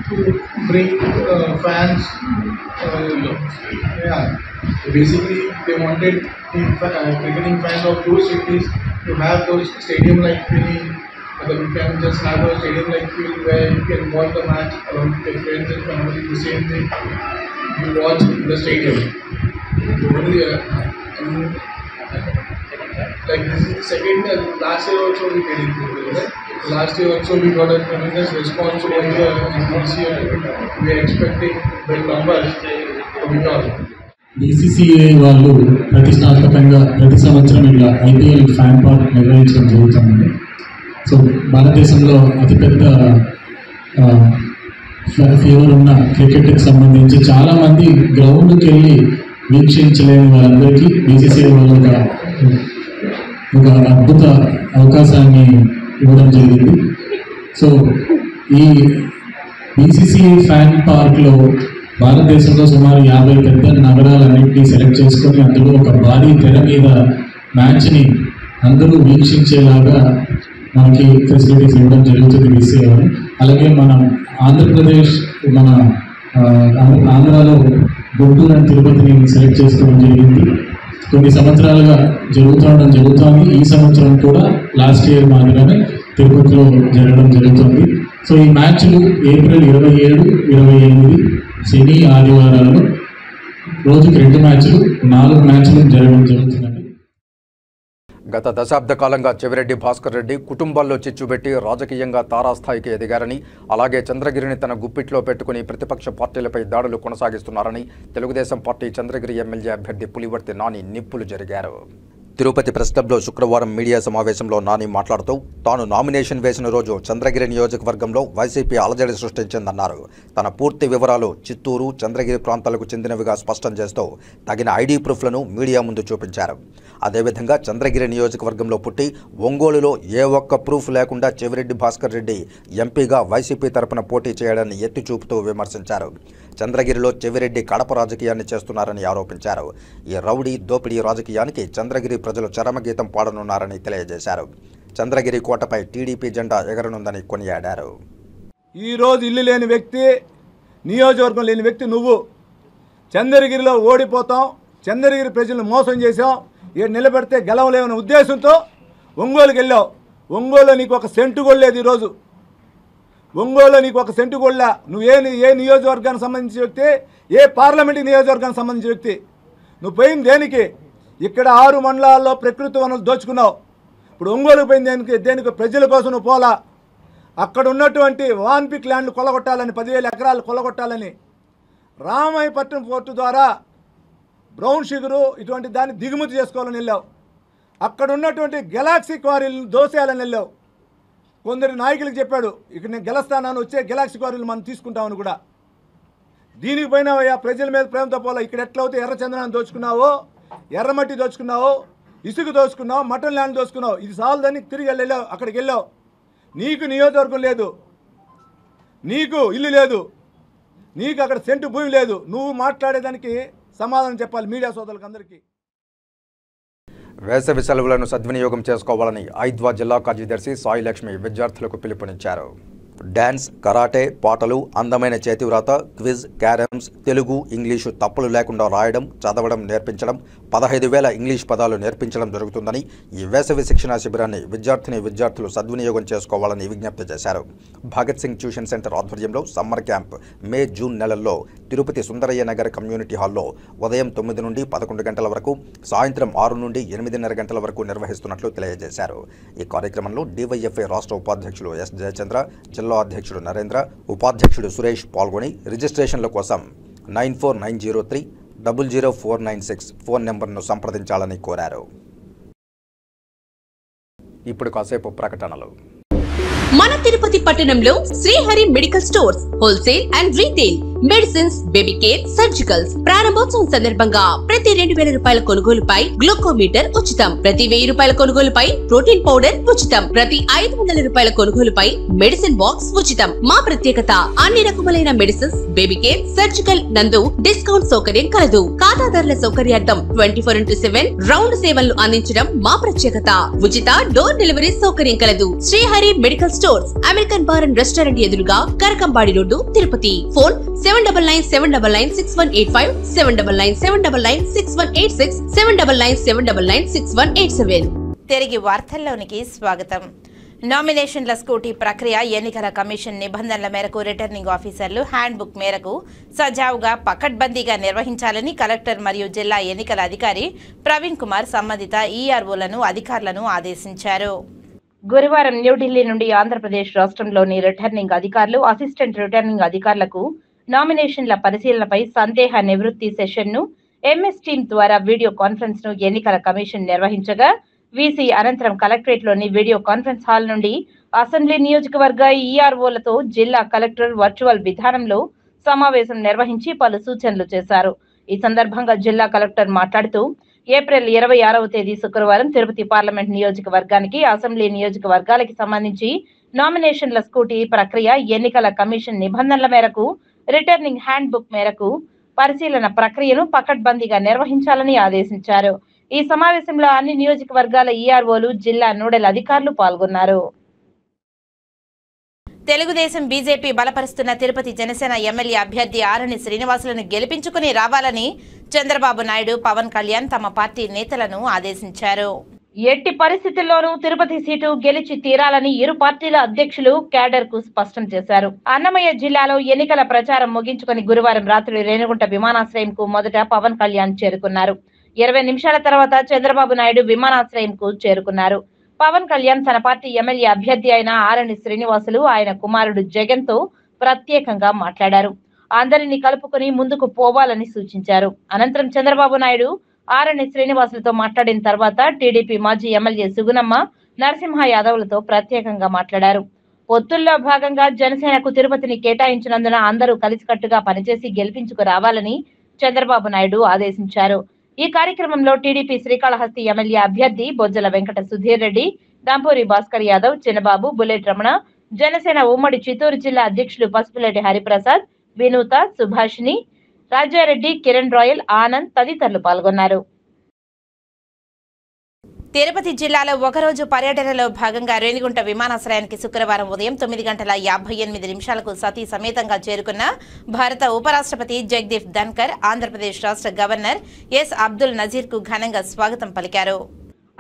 to bring fans. Basically, they wanted the cricketing fans of those cities to have those stadium-like feeling. That you can just have a stadium-like feel where you can watch the match along with your friends and family. The same thing you watch in the stadium. Only, like this is the second. Last year also we did it. Last year also we got a tremendous response over here, and this year we are expecting big numbers from it all. BCCI వాళ్ళు ప్రతిష్టాత్మకంగా ప్రతి సంవత్సరం ఇలా IPL ఫ్యాన్ పార్క్ నిర్వహించడం జరుగుతుంది. సో భారతదేశంలో అతిపెద్ద ఫీవర్ ఉన్న క్రికెట్కి సంబంధించి చాలామంది గ్రౌండ్కి వెళ్ళి వీక్షించలేని వాళ్ళందరికీ BCCI వాళ్ళు ఒక అద్భుత అవకాశాన్ని ఇవ్వడం జరిగింది. సో ఈ BCCI ఫ్యాన్ పార్క్లో భారతదేశంలో సుమారు 50 పెద్ద నగరాలన్నింటినీ సెలెక్ట్ చేసుకొని అందులో ఒక భారీ తెర మీద మ్యాచ్ని అందరూ వీక్షించేలాగా మనకి ఫెసిలిటీస్ ఇవ్వడం జరుగుతుంది BCCI వాళ్ళు. అలాగే మనం ఆంధ్రప్రదేశ్ మన ఆంధ్రాలో గుంటూరు అండ్ తిరుపతిని సెలెక్ట్ చేసుకోవడం జరిగింది. కొన్ని సంవత్సరాలుగా జరుగుతోంది. ఈ సంవత్సరం కూడా లాస్ట్ ఇయర్ మాదిరిగానే తిరుపతిలో జరగడం జరుగుతుంది. సో ఈ మ్యాచ్లు ఏప్రిల్ 27, 28 శని ఆదివారాల్లో రోజుకి 2 మ్యాచ్లు 4 మ్యాచ్లు జరగడం జరుగుతుందండి. గత దశాబ్ద కాలంగా చెవిరెడ్డి భాస్కర్ రెడ్డి కుటుంబాల్లో చిచ్చుబెట్టి రాజకీయంగా తారాస్థాయికి ఎదిగారని, అలాగే చంద్రగిరిని తన గుప్పిట్లో పెట్టుకుని ప్రతిపక్ష పార్టీలపై దాడులు కొనసాగిస్తున్నారని తెలుగుదేశం పార్టీ చంద్రగిరి ఎమ్మెల్యే అభ్యర్థి పులివర్తి నాని నిప్పులు జరిగారు. తిరుపతి ప్రెస్ క్లబ్లో శుక్రవారం మీడియా సమావేశంలో నాని మాట్లాడుతూ తాను నామినేషన్ వేసిన రోజు చంద్రగిరి నియోజకవర్గంలో వైసీపీ అలజడి సృష్టించిందన్నారు. తన పూర్తి వివరాలు చిత్తూరు, చంద్రగిరి ప్రాంతాలకు చెందినవిగా స్పష్టం చేస్తూ తగిన ఐడి ప్రూఫ్లను మీడియా ముందు చూపించారు. అదేవిధంగా చంద్రగిరి నియోజకవర్గంలో పుట్టి ఒంగోలులో ఏ ఒక్క ప్రూఫ్ లేకుండా చెవిరెడ్డి భాస్కర్ రెడ్డి ఎంపీగా వైసీపీ తరపున పోటీ చేయడాన్ని ఎత్తి చూపుతూ విమర్శించారు. చంద్రగిరిలో చెవిరెడ్డి కడప రాజకీయాన్ని చేస్తున్నారని ఆరోపించారు. ఈ రౌడీ దోపిడీ రాజకీయానికి చంద్రగిరి ప్రజలు చరమగీతం పాడనున్నారని తెలియజేశారు. చంద్రగిరి కోటపై టీడీపీ జెండా ఎగరనుందని కొనియాడారు. ఈరోజు ఇల్లు లేని వ్యక్తి, నియోజకవర్గం లేని వ్యక్తి నువ్వు. చంద్రగిరిలో ఓడిపోతాం, చంద్రగిరి ప్రజలను మోసం చేసాం, ఇక్కడ నిలబెడితే గెలవలేమనే ఉద్దేశంతో ఒంగోలుకి వెళ్ళావు. ఒంగోలులో నీకు ఒక సెంటు కూడా లేదు. ఈరోజు ఒంగోలులో నీకు ఒక సెంటు కూడా. నువ్వు ఏ నియోజకవర్గానికి సంబంధించిన వ్యక్తి, ఏ పార్లమెంట్ నియోజకవర్గానికి సంబంధించిన వ్యక్తి? నువ్వు పోయింది దేనికి? ఇక్కడ 6 మండలాల్లో ప్రకృతి వనరులు దోచుకున్నావు. ఇప్పుడు ఒంగోలుకు పోయింది దేనికి? ప్రజల కోసం నువ్వు పోలా. అక్కడ ఉన్నటువంటి వాన్పిక్ ల్యాండ్లు కొల్లగొట్టాలని, 10,000 ఎకరాలు కొల్లగొట్టాలని, రామాయపట్నం పోర్టు ద్వారా బ్రౌన్ షుగరు ఇటువంటి దాన్ని దిగుమతి చేసుకోవాలని వెళ్ళావు. అక్కడ ఉన్నటువంటి గెలాక్సీ క్వారీలను దోసేయాలని వెళ్ళావు. కొందరి నాయకులకు చెప్పాడు, ఇక్కడ నేను గెలుస్తానని, వచ్చే గెలాక్సీ క్వారీలు మనం తీసుకుంటామని కూడా. దీనికి పోయినావయ్యా, ప్రజల మీద ప్రేమతో పోలా. ఇక్కడ ఎట్లయితే ఎర్రచందనాన్ని దోచుకున్నావో, ఎర్రమట్టి దోచుకున్నావో, ఇసుక దోచుకున్నావు, మటన్ ల్యాండ్ దోచుకున్నావు. ఇది సాల్దని తిరిగి వెళ్ళావు. అక్కడికి వెళ్ళావు. నీకు నియోజకవర్గం లేదు, నీకు ఇల్లు లేదు, నీకు అక్కడ సెంటు భూమి లేదు. నువ్వు మాట్లాడేదానికి సమాధానం చెప్పాలి మీడియా సోదరులకు అందరికీ. వేసవి సెలవులను సద్వినియోగం చేసుకోవాలని ఐద్వా జిల్లా కార్యదర్శి సాయి లక్ష్మి విద్యార్థులకు పిలుపునిచ్చారు. డ్యాన్స్, కరాటే, పాటలు, అందమైన చేతివ్రాత, క్విజ్, క్యారమ్స్, తెలుగు, ఇంగ్లీషు తప్పులు లేకుండా రాయడం, చదవడం నేర్పించడం, 15,000 ఇంగ్లీష్ పదాలు నేర్పించడం జరుగుతుందని ఈ వేసవి శిక్షణా శిబిరాన్ని విద్యార్థులు సద్వినియోగం చేసుకోవాలని విజ్ఞప్తి చేశారు. భగత్ సింగ్ ట్యూషన్ సెంటర్ ఆధ్వర్యంలో సమ్మర్ క్యాంప్ మే, జూన్ నెలల్లో తిరుపతి సుందరయ్య నగర్ కమ్యూనిటీ హాల్లో ఉదయం 9 నుండి 11 గంటల వరకు, సాయంత్రం 6 నుండి 8:30 గంటల వరకు నిర్వహిస్తున్నట్లు తెలియజేశారు. ఈ కార్యక్రమంలో డివైఎఫ్ఐ రాష్ట్ర ఉపాధ్యక్షులు ఎస్ జయచంద్ర, జిల్లా అధ్యక్షుడు నరేంద్ర, ఉపాధ్యక్షుడు సురేష్ పాల్గొని రిజిస్ట్రేషన్ల కోసం 9490300496 ఫోన్ నెంబర్ను సంప్రదించాలని కోరారు. ఇప్పుడు కాసేపు ప్రకటనలు. మన తిరుపతి పట్టణంలో Srihari medical stores wholesale and retail medicines, baby care, surgicals ప్రారంభోత్సవం సందర్భంగా ప్రతి 2,000 రూపాయల కొనుగోలుపై గ్లూకోమీటర్ ఉచితం, ప్రతి 1,000 రూపాయల కొనుగోలుపై ప్రోటీన్ పౌడర్ ఉచితం, ప్రతి 500 రూపాయల కొనుగోలుపై మెడిసిన్ బాక్స్ ఉచితం. మా ప్రత్యేకత అన్ని రకములైన మెడిసిన్స్, బేబీ కేర్, సర్జికల్ నందు డిస్కౌంట్ సౌకర్యం కలదు. ఖాతాదారుల సౌకర్యార్థం 24/7 రౌండ్ సేవలను అందించడం మా ప్రత్యేకత. ఉచిత డోర్ డెలివరీ సౌకర్యం కలదు. Srihari medical stores, American bar and restaurant ఎదురుగా కరకంబాడి రోడ్డు, తిరుపతి. ఫోన్ 7997996185, 7997996186, 7997996187. తిరిగి వార్తల్లోనికి స్వాగతం. నామినేషన్ల స్కూటీ ప్రక్రియ ఎన్నికల కమిషన్ నిబంధనల మేరకు రిటర్నింగ్ ఆఫీసర్లు హ్యాండ్ బుక్ మేరకు సజావుగా పకడ్బందీగా నిర్వహించాలని కలెక్టర్ మరియు జిల్లా ఎన్నికల అధికారి ప్రవీణ్ కుమార్ సంబంధిత ఈఆర్ఓలను అధికారులను ఆదేశించారు. గురువారం న్యూఢిల్లీ నుండి ఆంధ్రప్రదేశ్ రాష్ట్రంలోని రిటర్నింగ్ అధికారులు, అసిస్టెంట్ రిటర్నింగ్ అధికారులకు నామినేషన్ల పరిశీలనపై సందేహ నివృత్తి సెషన్ను ఎంఎస్ టీమ్ ద్వారా వీడియో కాన్ఫరెన్స్ ను ఎన్నికల కమిషన్ నిర్వహించగా వీసీ అనంతరం కలెక్టరేట్లోని వీడియో కాన్ఫరెన్స్ హాల్ నుండి అసెంబ్లీ నియోజకవర్గ ఈఆర్ఓలతో జిల్లా కలెక్టర్ వర్చువల్ విధానంలో సమావేశం నిర్వహించి పలు సూచనలు చేశారు. ఈ సందర్భంగా జిల్లా కలెక్టర్ మాట్లాడుతూ ఏప్రిల్ 26వ తేదీ శుక్రవారం తిరుపతి పార్లమెంట్ నియోజకవర్గానికి, అసెంబ్లీ నియోజకవర్గాలకి సంబంధించి నామినేషన్ల స్కూటీ ప్రక్రియ ఎన్నికల కమిషన్ నిబంధనల మేరకు రిటర్నింగ్ హ్యాండ్ బుక్ మేరకు పరిశీలన ప్రక్రియను పకడ్బందీగా నిర్వహించాలని ఆదేశించారు. ఈ సమావేశంలో అన్ని నియోజకవర్గాల ఈఆర్ఓలు, జిల్లా నోడల్ అధికారులు పాల్గొన్నారు. తెలుగుదేశం బీజేపీ బలపరుస్తున్న తిరుపతి జనసేన ఎమ్మెల్యే అభ్యర్థి ఆరణి శ్రీనివాసులను గెలిపించుకుని రావాలని చంద్రబాబు నాయుడు, పవన్ కళ్యాణ్ తమ పార్టీ నేతలను ఆదేశించారు. ఎట్టి పరిస్థితుల్లోనూ తిరుపతి సీటు గెలిచి తీరాలని ఇరు పార్టీల అధ్యక్షులు క్యాడర్ కు స్పష్టం చేశారు. అన్నమయ్య జిల్లాలో ఎన్నికల ప్రచారం ముగించుకుని గురువారం రాత్రి రేణిగుంట విమానాశ్రయం కు మొదట పవన్ కళ్యాణ్ చేరుకున్నారు. 20 నిమిషాల తర్వాత చంద్రబాబు నాయుడు విమానాశ్రయం కు చేరుకున్నారు. పవన్ కళ్యాణ్ తన పార్టీ ఎమ్మెల్యే అభ్యర్థి అయిన ఆరణి శ్రీనివాసులు, ఆయన కుమారుడు జగన్ తో ప్రత్యేకంగా మాట్లాడారు. అందరినీ కలుపుకుని ముందుకు పోవాలని సూచించారు. అనంతరం చంద్రబాబు నాయుడు ఆరణి శ్రీనివాసులతో మాట్లాడిన తర్వాత టీడీపీ మాజీ ఎమ్మెల్యే సుగుణమ్మ, నరసింహ యాదవ్లతో ప్రత్యేకంగా మాట్లాడారు. పొత్తుల్లో భాగంగా జనసేనకు తిరుపతిని కేటాయించినందున అందరూ కలిసికట్టుగా పనిచేసి గెలిపించుకు రావాలని చంద్రబాబు నాయుడు ఆదేశించారు. ఈ కార్యక్రమంలో టీడీపీ శ్రీకాళహస్తి ఎమ్మెల్యే అభ్యర్థి బొజ్జల వెంకట సుధీర్ రెడ్డి, దంపూరి భాస్కర్ యాదవ్, చిన్నబాబు, బుల్లెట్ రమణ, జనసేన ఉమ్మడి చిత్తూరు జిల్లా అధ్యక్షులు పసుపులేటి హరిప్రసాద్, వినూత, సుభాషిణి, రాజారెడ్డి, కిరణ్ రాయల్, ఆనంద్ తదితరులు పాల్గొన్నారు. తిరుపతి జిల్లాలో ఒకరోజు పర్యటనలో భాగంగా రేణిగుంట విమానాశ్రయానికి శుక్రవారం ఉదయం 9:58 సతీ సమేతంగా చేరుకున్న భారత ఉపరాష్ట్రపతి జగదీప్ ధన్కర్ ఆంధ్రప్రదేశ్ రాష్ట్ర గవర్నర్ ఎస్ అబ్దుల్ నజీర్ కు ఘనంగా స్వాగతం పలికారు.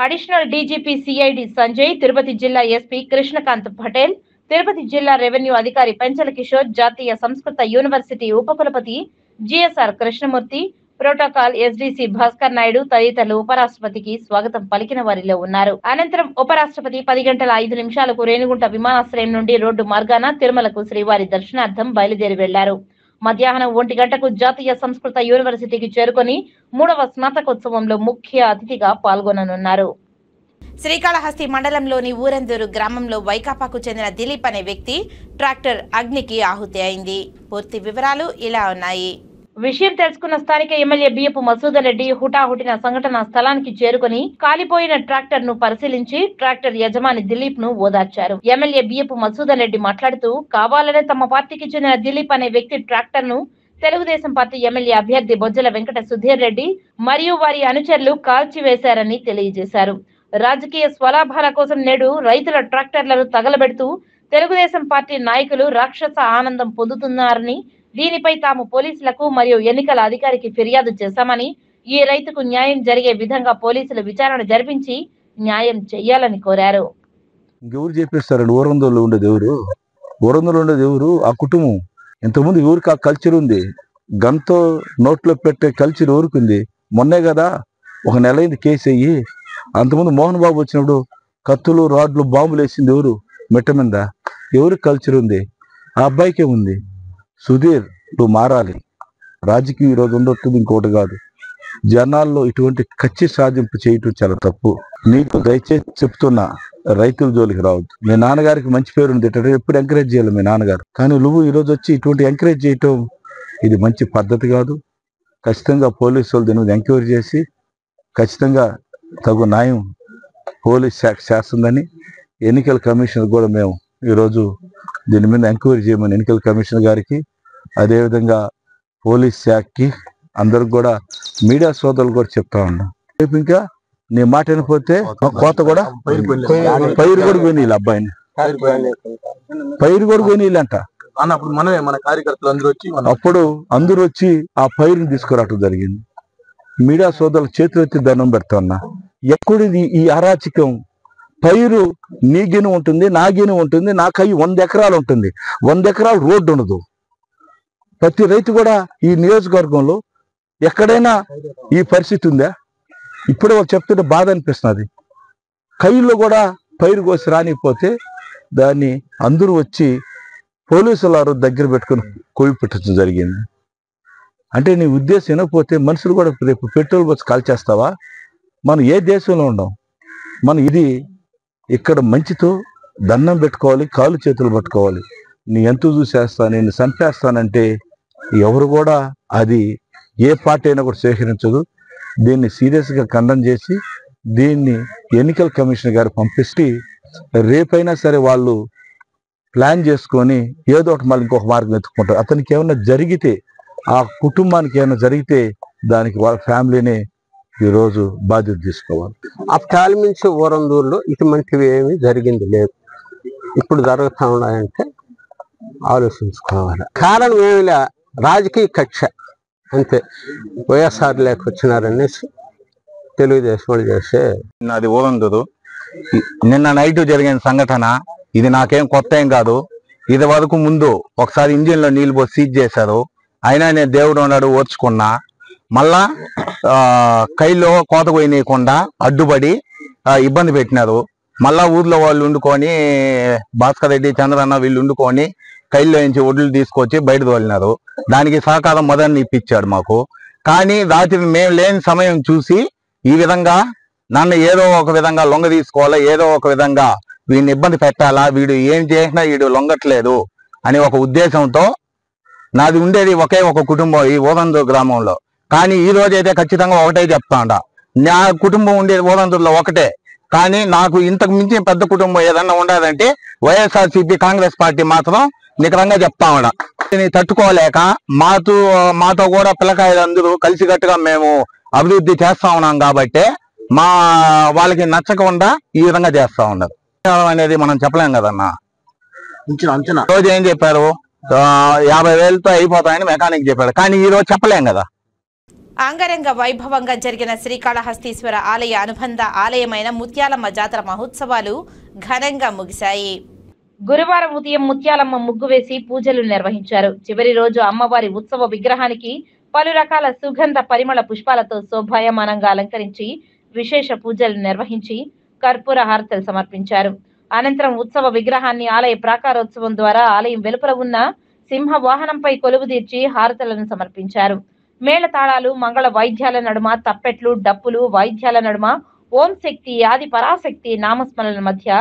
Additional DGP CID Sanjay, Tirupati జిల్లా ఎస్పీ కృష్ణకాంత్ పటేల్, తిరుపతి జిల్లా రెవెన్యూ అధికారి పెంచల కిషోర్, జాతీయ సంస్కృత యూనివర్సిటీ ఉపకులపతి GSR Krishnamurthy, protocol SDC Bhaskar Naidu తదితరులు ఉపరాష్ట్రపతికి స్వాగతం పలికిన వారిలో ఉన్నారు. అనంతరం ఉపరాష్ట్రపతి 10:05 రేణిగుంట విమానాశ్రయం నుండి రోడ్డు మార్గాన తిరుమలకు శ్రీవారి దర్శనార్థం బయలుదేరి వెళ్లారు. మధ్యాహ్నం 1 గంటకు జాతీయ సంస్కృత యూనివర్సిటీకి చేరుకొని 3వ స్నాతకోత్సవంలో ముఖ్య అతిథిగా పాల్గొననున్నారు. శ్రీకాళహస్తి మండలంలోని ఊరందూరు గ్రామంలో వైకాపాకు చెందిన దిలీప్ అనే వ్యక్తి ట్రాక్టర్ అగ్నికి ఆహుతి అయింది. పూర్తి వివరాలు ఇలా ఉన్నాయి. విషయం తెలుసుకున్న స్థానిక ఎమ్మెల్యే బియ్యపు మసూదర్ రెడ్డి హుటాహుటిన సంఘటన స్థలానికి చేరుకుని కాలిపోయిన ట్రాక్టర్ ను పరిశీలించి ట్రాక్టర్ యజమాని దిలీప్ ను ఓదార్చారు. ఎమ్మెల్యే బియ్యపు మసూదర్ రెడ్డి మాట్లాడుతూ, కావాలనే తమ పార్టీకి చెందిన దిలీప్ అనే వ్యక్తి ట్రాక్టర్ ను తెలుగుదేశం పార్టీ ఎమ్మెల్యే అభ్యర్థి బొజ్జల వెంకట సుధీర్ రెడ్డి మరియు వారి అనుచరులు కాల్చివేశారని తెలియజేశారు. రాజకీయ స్వలాభాల కోసం నేడు రైతుల ట్రాక్టర్లను తగలబెడుతూ తెలుగుదేశం పార్టీ నాయకులు రాక్షస ఆనందం పొందుతున్నారని, దీనిపై తాము పోలీసులకు మరియు ఎన్నికల అధికారికి ఫిర్యాదు చేశామని, ఈ రైతుకు న్యాయం జరిగే విధంగా పోలీసులు విచారణ జరిపించి న్యాయం చేయాలని కోరారు. ఇంకెవరు చెప్పేస్తారండి? ఊరందోళ్ళు ఉండేది ఎవరు? ఊరందోళ్ళు ఉండేది ఎవరు? ఆ కుటుంబం. ఇంతకుముందు ఎవరికి ఆ కల్చర్ ఉంది? గంతో నోట్లో పెట్టే కల్చర్ ఎవరికి ఉంది? మొన్నే కదా ఒక నెల అయింది కేసు అయ్యి. అంతకుముందు మోహన్ బాబు వచ్చినప్పుడు కత్తులు రాడ్లు బాంబులు వేసింది ఎవరు? మెట్ట మీద. ఎవరికి కల్చర్ ఉంది? ఆ అబ్బాయికే ఉంది. సుధీర్, నువ్వు మారాలి. రాజకీయం ఈరోజు ఉండొస్తుంది, ఇంకోటి కాదు. జనాల్లో ఇటువంటి కచ్చి సాధింపు చేయటం చాలా తప్పు. నీకు దయచేసి చెప్తున్నా, రైతుల జోలికి రావద్దు. మీ నాన్నగారికి మంచి పేరు ఉంది, ఎప్పుడు ఎంకరేజ్ చేయాలి మీ నాన్నగారు. కానీ నువ్వు ఈరోజు వచ్చి ఇటువంటి ఎంకరేజ్ చేయటం ఇది మంచి పద్ధతి కాదు. ఖచ్చితంగా పోలీసు వాళ్ళు దీని మీద ఎంక్వైరీ చేసి ఖచ్చితంగా తగు న్యాయం పోలీస్ శాఖ చేస్తుందని ఎన్నికల కమిషనర్ కూడా మేము ఈరోజు దీని మీద ఎంక్వైరీ చేయమని ఎన్నికల కమిషనర్ గారికి, అదేవిధంగా పోలీస్ శాఖకి అందరికి కూడా మీడియా సోదరులు కూడా చెప్తా ఉన్నా. రేపు ఇంకా నీ మాట వినకపోతే కోత కూడా పైరు కూడా పోయినాయి. అబ్బాయిని పైరు కూడా పోయినాయిలంట అన్నప్పుడు మనమే మన కార్యకర్తలు అప్పుడు అందరూ వచ్చి ఆ పైరుని తీసుకురావటం జరిగింది. మీడియా సోదరుల చేతులు ఎత్తి దండం పెడతా ఉన్నా. ఎక్కడిది ఈ అరాచకం? పైరు నీ గిని ఉంటుంది, నా గిని ఉంటుంది, నాకు అయ్యి 100 ఎకరాలు ఉంటుంది. 100 ఎకరాలు రోడ్డు ఉండదు. ప్రతి రైతు కూడా ఈ నియోజకవర్గంలో ఎక్కడైనా ఈ పరిస్థితి ఉందా? ఇప్పుడే వాళ్ళు చెప్తుంటే బాధ అనిపిస్తున్నది. కైల్లో కూడా పైరు కోసి రానిపోతే దాన్ని అందరూ వచ్చి పోలీసుల దగ్గర పెట్టుకుని కొయ్యి పెట్టడం జరిగింది. అంటే నీ ఉద్దేశం వినకపోతే మనుషులు కూడా రేపు పెట్రోల్ బస్సు కాల్చేస్తావా? మనం ఏ దేశంలో ఉన్నాం? మనం ఇది ఇక్కడ మంచితో దండం పెట్టుకోవాలి, కాలు చేతులు పట్టుకోవాలి. నీ ఎంత చూసేస్తా, నేను చంపేస్తానంటే ఎవరు కూడా అది ఏ పార్టీ అయినా కూడా స్వీకరించదు. దీన్ని సీరియస్గా ఖండన చేసి దీన్ని ఎన్నికల కమిషనర్ గారు పంపిస్తే రేపైనా సరే వాళ్ళు ప్లాన్ చేసుకొని ఏదో ఒకటి మళ్ళీ ఇంకొక మార్గం ఎత్తుకుంటారు. అతనికి ఏమైనా జరిగితే, ఆ కుటుంబానికి ఏమైనా జరిగితే దానికి వాళ్ళ ఫ్యామిలీనే ఈరోజు బాధ్యత తీసుకోవాలి. అప్టాల నుంచి ఊరందూరులో ఇటువంటివి ఏమీ జరిగింది లేదు. ఇప్పుడు జరుగుతూ ఉన్నాయంటే ఆలోచించుకోవాలి. కారణం ఏమిలే, రాజకీయ కక్ష అంతే. వైఎస్ఆర్ లేక వచ్చినారనేసి తెలుగుదేశం వాళ్ళు చేసే. అది ఊరందూరు నిన్న నైట్ జరిగిన సంఘటన ఇది నాకేం కొత్త ఏం కాదు. ఇది వరకు ముందు ఒకసారి ఇంజిన్లో నీళ్ళు పోసి సీజ్ చేశారు. అయినా నేను దేవుడు ఉన్నాడు ఓర్చుకున్నా. మళ్ళా కైలో కోత పోయినీయకుండా అడ్డుపడి ఇబ్బంది పెట్టినారు. మళ్ళా ఊర్లో వాళ్ళు వండుకొని భాస్కర్ రెడ్డి, చంద్రన్న వీళ్ళు వండుకొని కైల్లో నుంచి ఒడ్లు తీసుకొచ్చి బయట తోలినారు. దానికి సహకారం మదన్ని ఇప్పించాడు మాకు. కానీ రాత్రి మేము లేని సమయం చూసి ఈ విధంగా నన్ను ఏదో ఒక విధంగా లొంగ తీసుకోవాలా, ఏదో ఒక విధంగా వీడిని ఇబ్బంది పెట్టాలా, వీడు ఏం చేసినా వీడు లొంగట్లేదు అని ఒక ఉద్దేశంతో, నాది ఉండేది ఒకే ఒక కుటుంబం ఈ ఊరందూరు గ్రామంలో. కానీ ఈ రోజైతే ఖచ్చితంగా ఒకటే చెప్తా ఉండా, నా కుటుంబం ఉండేది ఊరందూరులో ఒకటే. కానీ నాకు ఇంతకు మించి పెద్ద కుటుంబం ఏదన్నా ఉండదంటే వైఎస్ఆర్సీపీ కాంగ్రెస్ పార్టీ మాత్రం నికరంగా చెప్తా ఉన్నా. తట్టుకోలేక మాతో కూడా పిల్లకాయలు అందరూ కలిసికట్టుగా మేము అభివృద్ధి చేస్తా ఉన్నాం కాబట్టి మా వాళ్ళకి నచ్చకుండా ఈ విధంగా చేస్తా ఉన్నారు అనేది మనం చెప్పలేం కదన్నా. రోజు ఏం చెప్పారు, 50,000తో అయిపోతాయని మెకానిక్ చెప్పాడు. కానీ ఈ రోజు చెప్పలేం కదా. అంగరంగ వైభవంగా జరిగిన శ్రీకాళహస్తీశ్వర ఆలయ అనుబంధ ఆలయమైన ముత్యాలమ్మ జాతర మహోత్సవాలు ఘనంగా ముగిశాయి. గురువారం ఉదయం ముత్యాలమ్మ ముగ్గు వేసి పూజలు నిర్వహించారు. చివరి రోజు అమ్మవారి ఉత్సవ విగ్రహానికి పలు రకాల సుగంధ పరిమళ పుష్పాలతో శోభాయమానంగా అలంకరించి విశేష పూజలు నిర్వహించి కర్పూర హారతలు సమర్పించారు. అనంతరం ఉత్సవ విగ్రహాన్ని ఆలయ ప్రాకారోత్సవం ద్వారా ఆలయం వెలుపల ఉన్న సింహ వాహనంపై కొలువు తీర్చి హారతలను సమర్పించారు. మేళతాళాలు, మంగళ వాయిద్యాల నడుమ తప్పెట్లు, డప్పులు వాయిద్యాల నడుమ ఓం శక్తి, ఆది పరాశక్తి నామస్మరణ మధ్య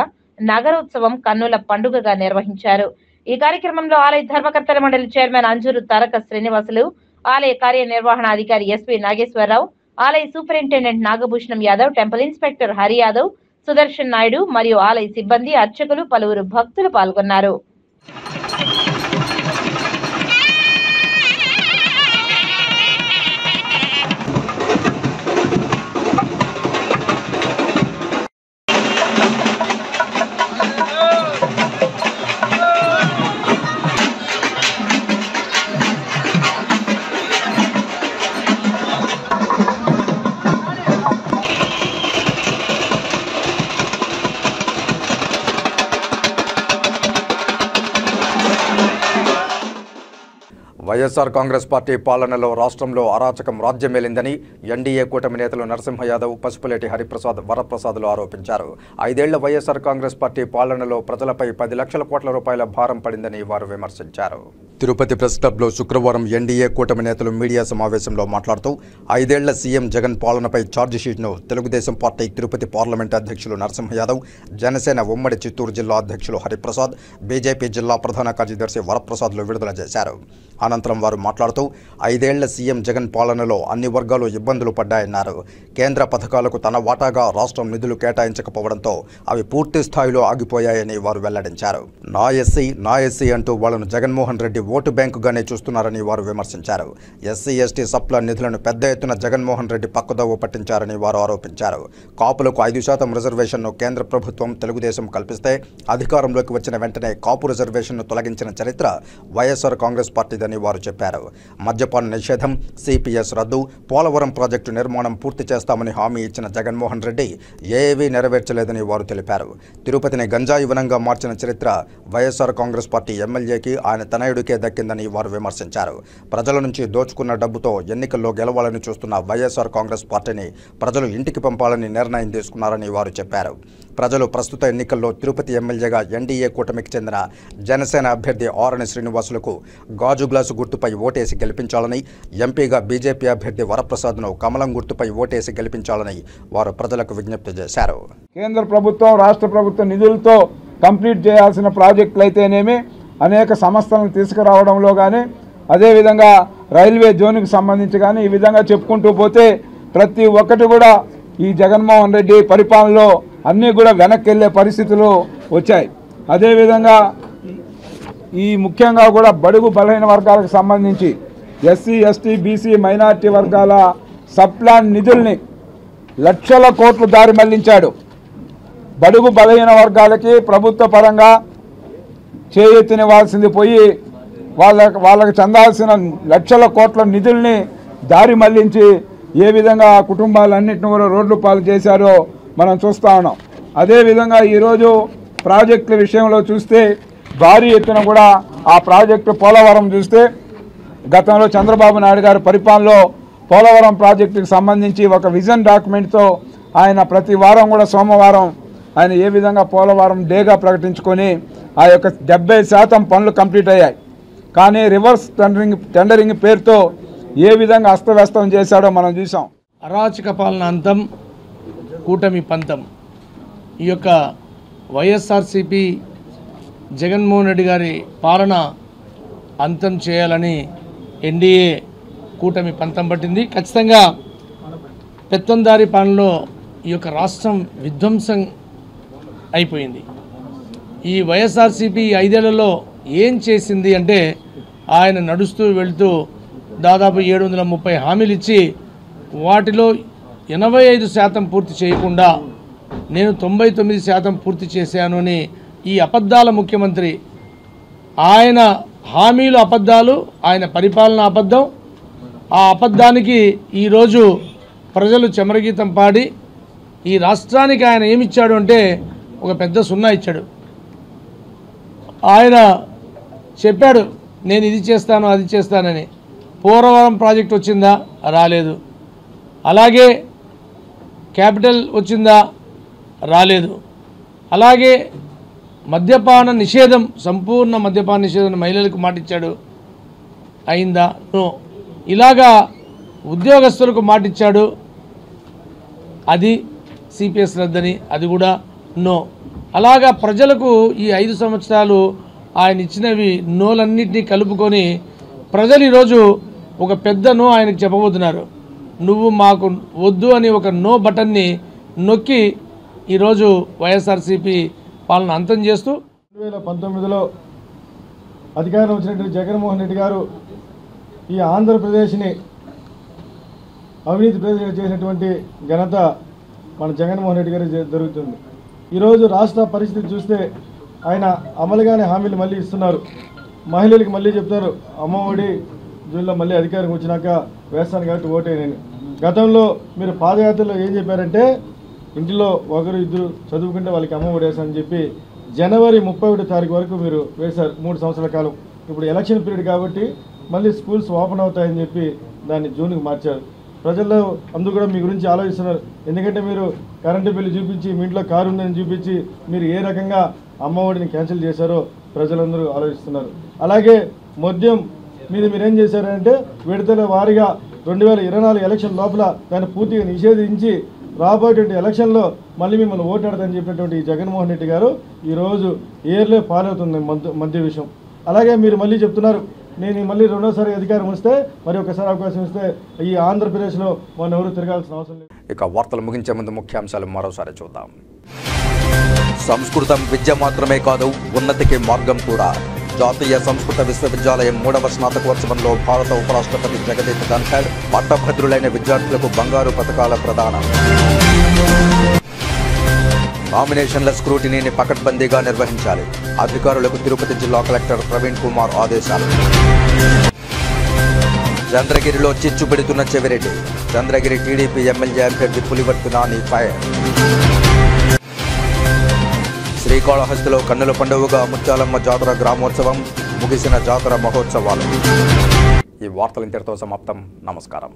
నగరోత్సవం కన్నుల పండుగగా నిర్వహించారు. ఈ కార్యక్రమంలో ఆలయ ధర్మకర్తల మండలి చైర్మన్ అంజూరు తారక శ్రీనివాసులు, ఆలయ కార్యనిర్వహణాధికారి ఎస్వి నాగేశ్వరరావు, ఆలయ superintendent Nagabhushanam Yadav, temple inspector Hari Yadav, Sudarshan Naidu మరియు ఆలయ సిబ్బంది, అర్చకులు, పలువురు భక్తులు పాల్గొన్నారు. వైఎస్ఆర్ కాంగ్రెస్ పార్టీ పాలనలో రాష్ట్రంలో అరాచకం రాజ్యమేలిందని ఎన్డీఏ కూటమి నేతలు నరసింహ యాదవ్, పసుపులేటి హరిప్రసాద్, వరప్రసాద్లు ఆరోపించారు. 5 ఏళ్ల వైఎస్ఆర్ కాంగ్రెస్ పార్టీ పాలనలో ప్రజలపై 10 లక్షల కోట్ల రూపాయల భారం పడిందని వారు విమర్శించారు. తిరుపతి ప్రెస్ క్లబ్లో శుక్రవారం ఎన్డీఏ కూటమి నేతలు మీడియా సమావేశంలో మాట్లాడుతూ 5 ఏళ్ల సీఎం జగన్ పాలనపై ఛార్జిషీట్ను తెలుగుదేశం పార్టీ తిరుపతి పార్లమెంట్ అధ్యక్షులు నరసింహ యాదవ్, జనసేన ఉమ్మడి చిత్తూరు జిల్లా అధ్యక్షులు హరిప్రసాద్, బీజేపీ జిల్లా ప్రధాన కార్యదర్శి వరప్రసాద్లు విడుదల చేశారు. అనంతరం వారు మాట్లాడుతూ 5 ఏళ్ల సీఎం జగన్ పాలనలో అన్ని వర్గాలు ఇబ్బందులు పడ్డాయన్నారు. కేంద్ర పథకాలకు తన వాటాగా రాష్ట్రం నిధులు కేటాయించకపోవడంతో అవి పూర్తి స్థాయిలో ఆగిపోయాయని వారు వెల్లడించారు. నా ఎస్సీ అంటూ వాళ్లను జగన్మోహన్ రెడ్డి ఓటు బ్యాంకుగానే చూస్తున్నారని వారు విమర్శించారు. ఎస్సీ ఎస్టీ సప్ల నిధులను పెద్ద ఎత్తున జగన్మోహన్ రెడ్డి పక్కదోవ పట్టించారని వారు ఆరోపించారు. కాపులకు 5% రిజర్వేషన్ను కేంద్ర ప్రభుత్వం తెలుగుదేశం కల్పిస్తే అధికారంలోకి వచ్చిన వెంటనే కాపు రిజర్వేషన్ను తొలగించిన చరిత్ర వైఎస్ఆర్ కాంగ్రెస్ పార్టీదని వారు చెప్పారు. మద్యపాన నిషేధం, సిపిఎస్ రద్దు, పోలవరం ప్రాజెక్టు నిర్మాణం పూర్తి చేస్తామని హామీ ఇచ్చిన జగన్మోహన్ రెడ్డి ఏవీ నెరవేర్చలేదని వారు తెలిపారు. తిరుపతిని గంజాయి వనంగా మార్చిన చరిత్ర వైఎస్ఆర్ కాంగ్రెస్ పార్టీ ఎమ్మెల్యేకి, ఆయన తనయుడికే దక్కిందని వారు విమర్శించారు. ప్రజల నుంచి దోచుకున్న డబ్బుతో ఎన్నికల్లో గెలవాలని చూస్తున్న వైఎస్ఆర్ కాంగ్రెస్ పార్టీని ప్రజలు ఇంటికి పంపాలని నిర్ణయం తీసుకున్నారని వారు చెప్పారు. ప్రజలు ప్రస్తుత ఎన్నికల్లో తిరుపతి ఎమ్మెల్యేగా ఎన్డీఏ కూటమికి చెందిన జనసేన అభ్యర్థి ఆరణి శ్రీనివాసులకు గాజు గ్లాసు గుర్తుపై ఓటేసి గెలిపించాలని, ఎంపీగా బీజేపీ అభ్యర్థి వరప్రసాద్ను కమలం గుర్తుపై ఓటేసి గెలిపించాలని వారు ప్రజలకు విజ్ఞప్తి చేశారు. కేంద్ర ప్రభుత్వం, రాష్ట్ర ప్రభుత్వ నిధులతో కంప్లీట్ చేయాల్సిన ప్రాజెక్టులు అయితేనేమి, అనేక సంస్థలను తీసుకురావడంలో కానీ, అదేవిధంగా రైల్వే జోన్కి సంబంధించి కానీ, ఈ విధంగా చెప్పుకుంటూ పోతే ప్రతి ఒక్కటి కూడా ఈ జగన్మోహన్ రెడ్డి పరిపాలనలో అన్నీ కూడా వెనక్కి వెళ్ళే పరిస్థితులు వచ్చాయి. అదేవిధంగా ఈ ముఖ్యంగా కూడా బడుగు బలహీన వర్గాలకు సంబంధించి ఎస్సీ ఎస్టీ బీసీ మైనార్టీ వర్గాల సప్లాన్ నిధుల్ని లక్షల కోట్లు దారి మళ్లించాడు. బడుగు బలహీన వర్గాలకి ప్రభుత్వ పరంగా చేయెత్తినివ్వాల్సింది పోయి వాళ్ళకి చెందాల్సిన లక్షల కోట్ల నిధుల్ని దారి మళ్లించి ఏ విధంగా ఆ కుటుంబాలన్నింటినీ కూడా రోడ్లు పాలు చేశారో మనం చూస్తూ ఉన్నాం. అదేవిధంగా ఈరోజు ప్రాజెక్టుల విషయంలో చూస్తే భారీ ఎత్తున కూడా ఆ ప్రాజెక్టు పోలవరం చూస్తే గతంలో చంద్రబాబు నాయుడు గారి పరిపాలనలో పోలవరం ప్రాజెక్టుకి సంబంధించి ఒక విజన్ డాక్యుమెంట్తో ఆయన ప్రతి వారం కూడా సోమవారం ఆయన ఏ విధంగా పోలవరం డేగా ప్రకటించుకొని ఆ యొక్క 70% పనులు కంప్లీట్ అయ్యాయి. కానీ రివర్స్ టెండరింగ్ పేరుతో ఏ విధంగా అస్తవ్యస్తం చేశాడో మనం చూసాం. అరాచక పాలన అంతం, కూటమి పంతం. ఈ యొక్క వైఎస్ఆర్సిపి జగన్మోహన్ రెడ్డి గారి పాలన అంతం చేయాలని ఎన్డీఏ కూటమి పంతం పట్టింది. ఖచ్చితంగా పెత్తందారి పాలనలో ఈ యొక్క రాష్ట్రం విధ్వంసం అయిపోయింది. ఈ వైఎస్ఆర్సిపి 5 ఏళ్లలో ఏం చేసింది అంటే, ఆయన నడుస్తూ వెళుతూ దాదాపు 730 హామీలు ఇచ్చి వాటిలో 85% పూర్తి చేయకుండా నేను 99% పూర్తి చేశాను అని ఈ అబద్ధాల ముఖ్యమంత్రి, ఆయన హామీలు అబద్ధాలు, ఆయన పరిపాలన అబద్ధం. ఆ అబద్ధానికి ఈరోజు ప్రజలు చెమరగీతం పాడి ఈ రాష్ట్రానికి ఆయన ఏమిచ్చాడు అంటే ఒక పెద్ద సున్నా ఇచ్చాడు. ఆయన చెప్పాడు నేను ఇది చేస్తాను అది చేస్తానని. పోలవరం ప్రాజెక్ట్ వచ్చిందా? రాలేదు. అలాగే క్యాపిటల్ వచ్చిందా? రాలేదు. అలాగే మద్యపాన నిషేధం, సంపూర్ణ మద్యపాన నిషేధం మహిళలకు మాటిచ్చాడు, అయిందా? నో. ఇలాగా ఉద్యోగస్తులకు మాటిచ్చాడు, అది సిపిఎస్ రద్దని, అది కూడా నో. అలాగా ప్రజలకు ఈ 5 సంవత్సరాలు ఆయన ఇచ్చినవి నోలన్నింటినీ కలుపుకొని ప్రజలు ఈరోజు ఒక పెద్ద నో ఆయనకు చెప్పబోతున్నారు. నువ్వు మాకు వద్దు అని ఒక నో బటన్ని నొక్కి ఈరోజు వైఎస్ఆర్సీపీ పాలన అంతం చేస్తూ 2019లో అధికారం వచ్చినటువంటి జగన్మోహన్ రెడ్డి గారు ఈ ఆంధ్రప్రదేశ్ని అవినీతి ప్రదేశంగా చేసినటువంటి ఘనత మన జగన్మోహన్ రెడ్డి గారికి జరుగుతుంది. ఈరోజు రాష్ట్ర పరిస్థితి చూస్తే ఆయన అమలుగానే హామీలు మళ్ళీ ఇస్తున్నారు. మహిళలకు మళ్ళీ చెప్తారు అమ్మఒడి జూన్లో మళ్ళీ అధికారం వచ్చినాక వేస్తాను కాబట్టి ఓటేనని. గతంలో మీరు పాదయాత్రలో ఏం చెప్పారంటే ఇంటిలో ఒకరు ఇద్దరు చదువుకుంటే వాళ్ళకి అమ్మఒడి వేస్తానని చెప్పి జనవరి 31 తారీఖు వరకు మీరు వేశారు, 3 సంవత్సరాల కాలం. ఇప్పుడు ఎలక్షన్ పీరియడ్ కాబట్టి మళ్ళీ స్కూల్స్ ఓపెన్ అవుతాయని చెప్పి దాన్ని జూన్కి మార్చారు. ప్రజల్లో అందరూ కూడా మీ గురించి ఆలోచిస్తున్నారు. ఎందుకంటే మీరు కరెంటు బిల్లు చూపించి మీ ఇంట్లో కారు ఉందని చూపించి మీరు ఏ రకంగా అమ్మఒడిని క్యాన్సిల్ చేశారో ప్రజలందరూ ఆలోచిస్తున్నారు. అలాగే మద్యం మీద మీరేం చేశారంటే విడతల వారీగా 2024 ఎలక్షన్ లోపల దాన్ని పూర్తిగా నిషేధించి రాబోయేటువంటి ఎలక్షన్లో మళ్ళీ మిమ్మల్ని ఓటాడదని చెప్పినటువంటి జగన్మోహన్ రెడ్డి గారు ఈరోజు ఏర్లే పాలవుతుంది మద్య విషయం. అలాగే మీరు మళ్ళీ చెప్తున్నారు నేను మళ్ళీ రెండోసారి అధికారం వస్తే మరి ఒకసారి అవకాశం ఇస్తే ఈ ఆంధ్రప్రదేశ్లో మనం ఎవరు తిరగాల్సిన అవసరం లేదు. ఇక వార్తలు ముగించే ముందు ముఖ్యాంశాలు మరోసారి చూద్దాం. సంస్కృతం విద్య మాత్రమే కాదు, ఉన్నతికి మార్గం కూడా. జాతీయ సంస్కృత విశ్వవిద్యాలయం 3వ స్నాతకోత్సవంలో భారత ఉపరాష్ట్రపతి జగదీప్ ధన్ఖర్ పట్టభద్రులైన విద్యార్థులకు బంగారు పతకాల ప్రదానం. నామినేషన్ల స్క్రూటినీని పకడ్బందీగా నిర్వహించాలి. అధికారులకు తిరుపతి జిల్లా కలెక్టర్ ప్రవీణ్ కుమార్ ఆదేశాలు. చంద్రగిరిలో చిచ్చు పెడుతున్న చెవిరెడ్డి. చంద్రగిరి టీడీపీ ఎమ్మెల్యే అభ్యర్థి పులివర్తి నాని ఫైర్. శ్రీకాళహస్తిలో కన్నుల పండుగగా ముత్యాలమ్మ జాతర గ్రామోత్సవం. ముగిసిన జాతర మహోత్సవాలు. ఈ వార్తలు ఇంతటితో సమాప్తం. నమస్కారం.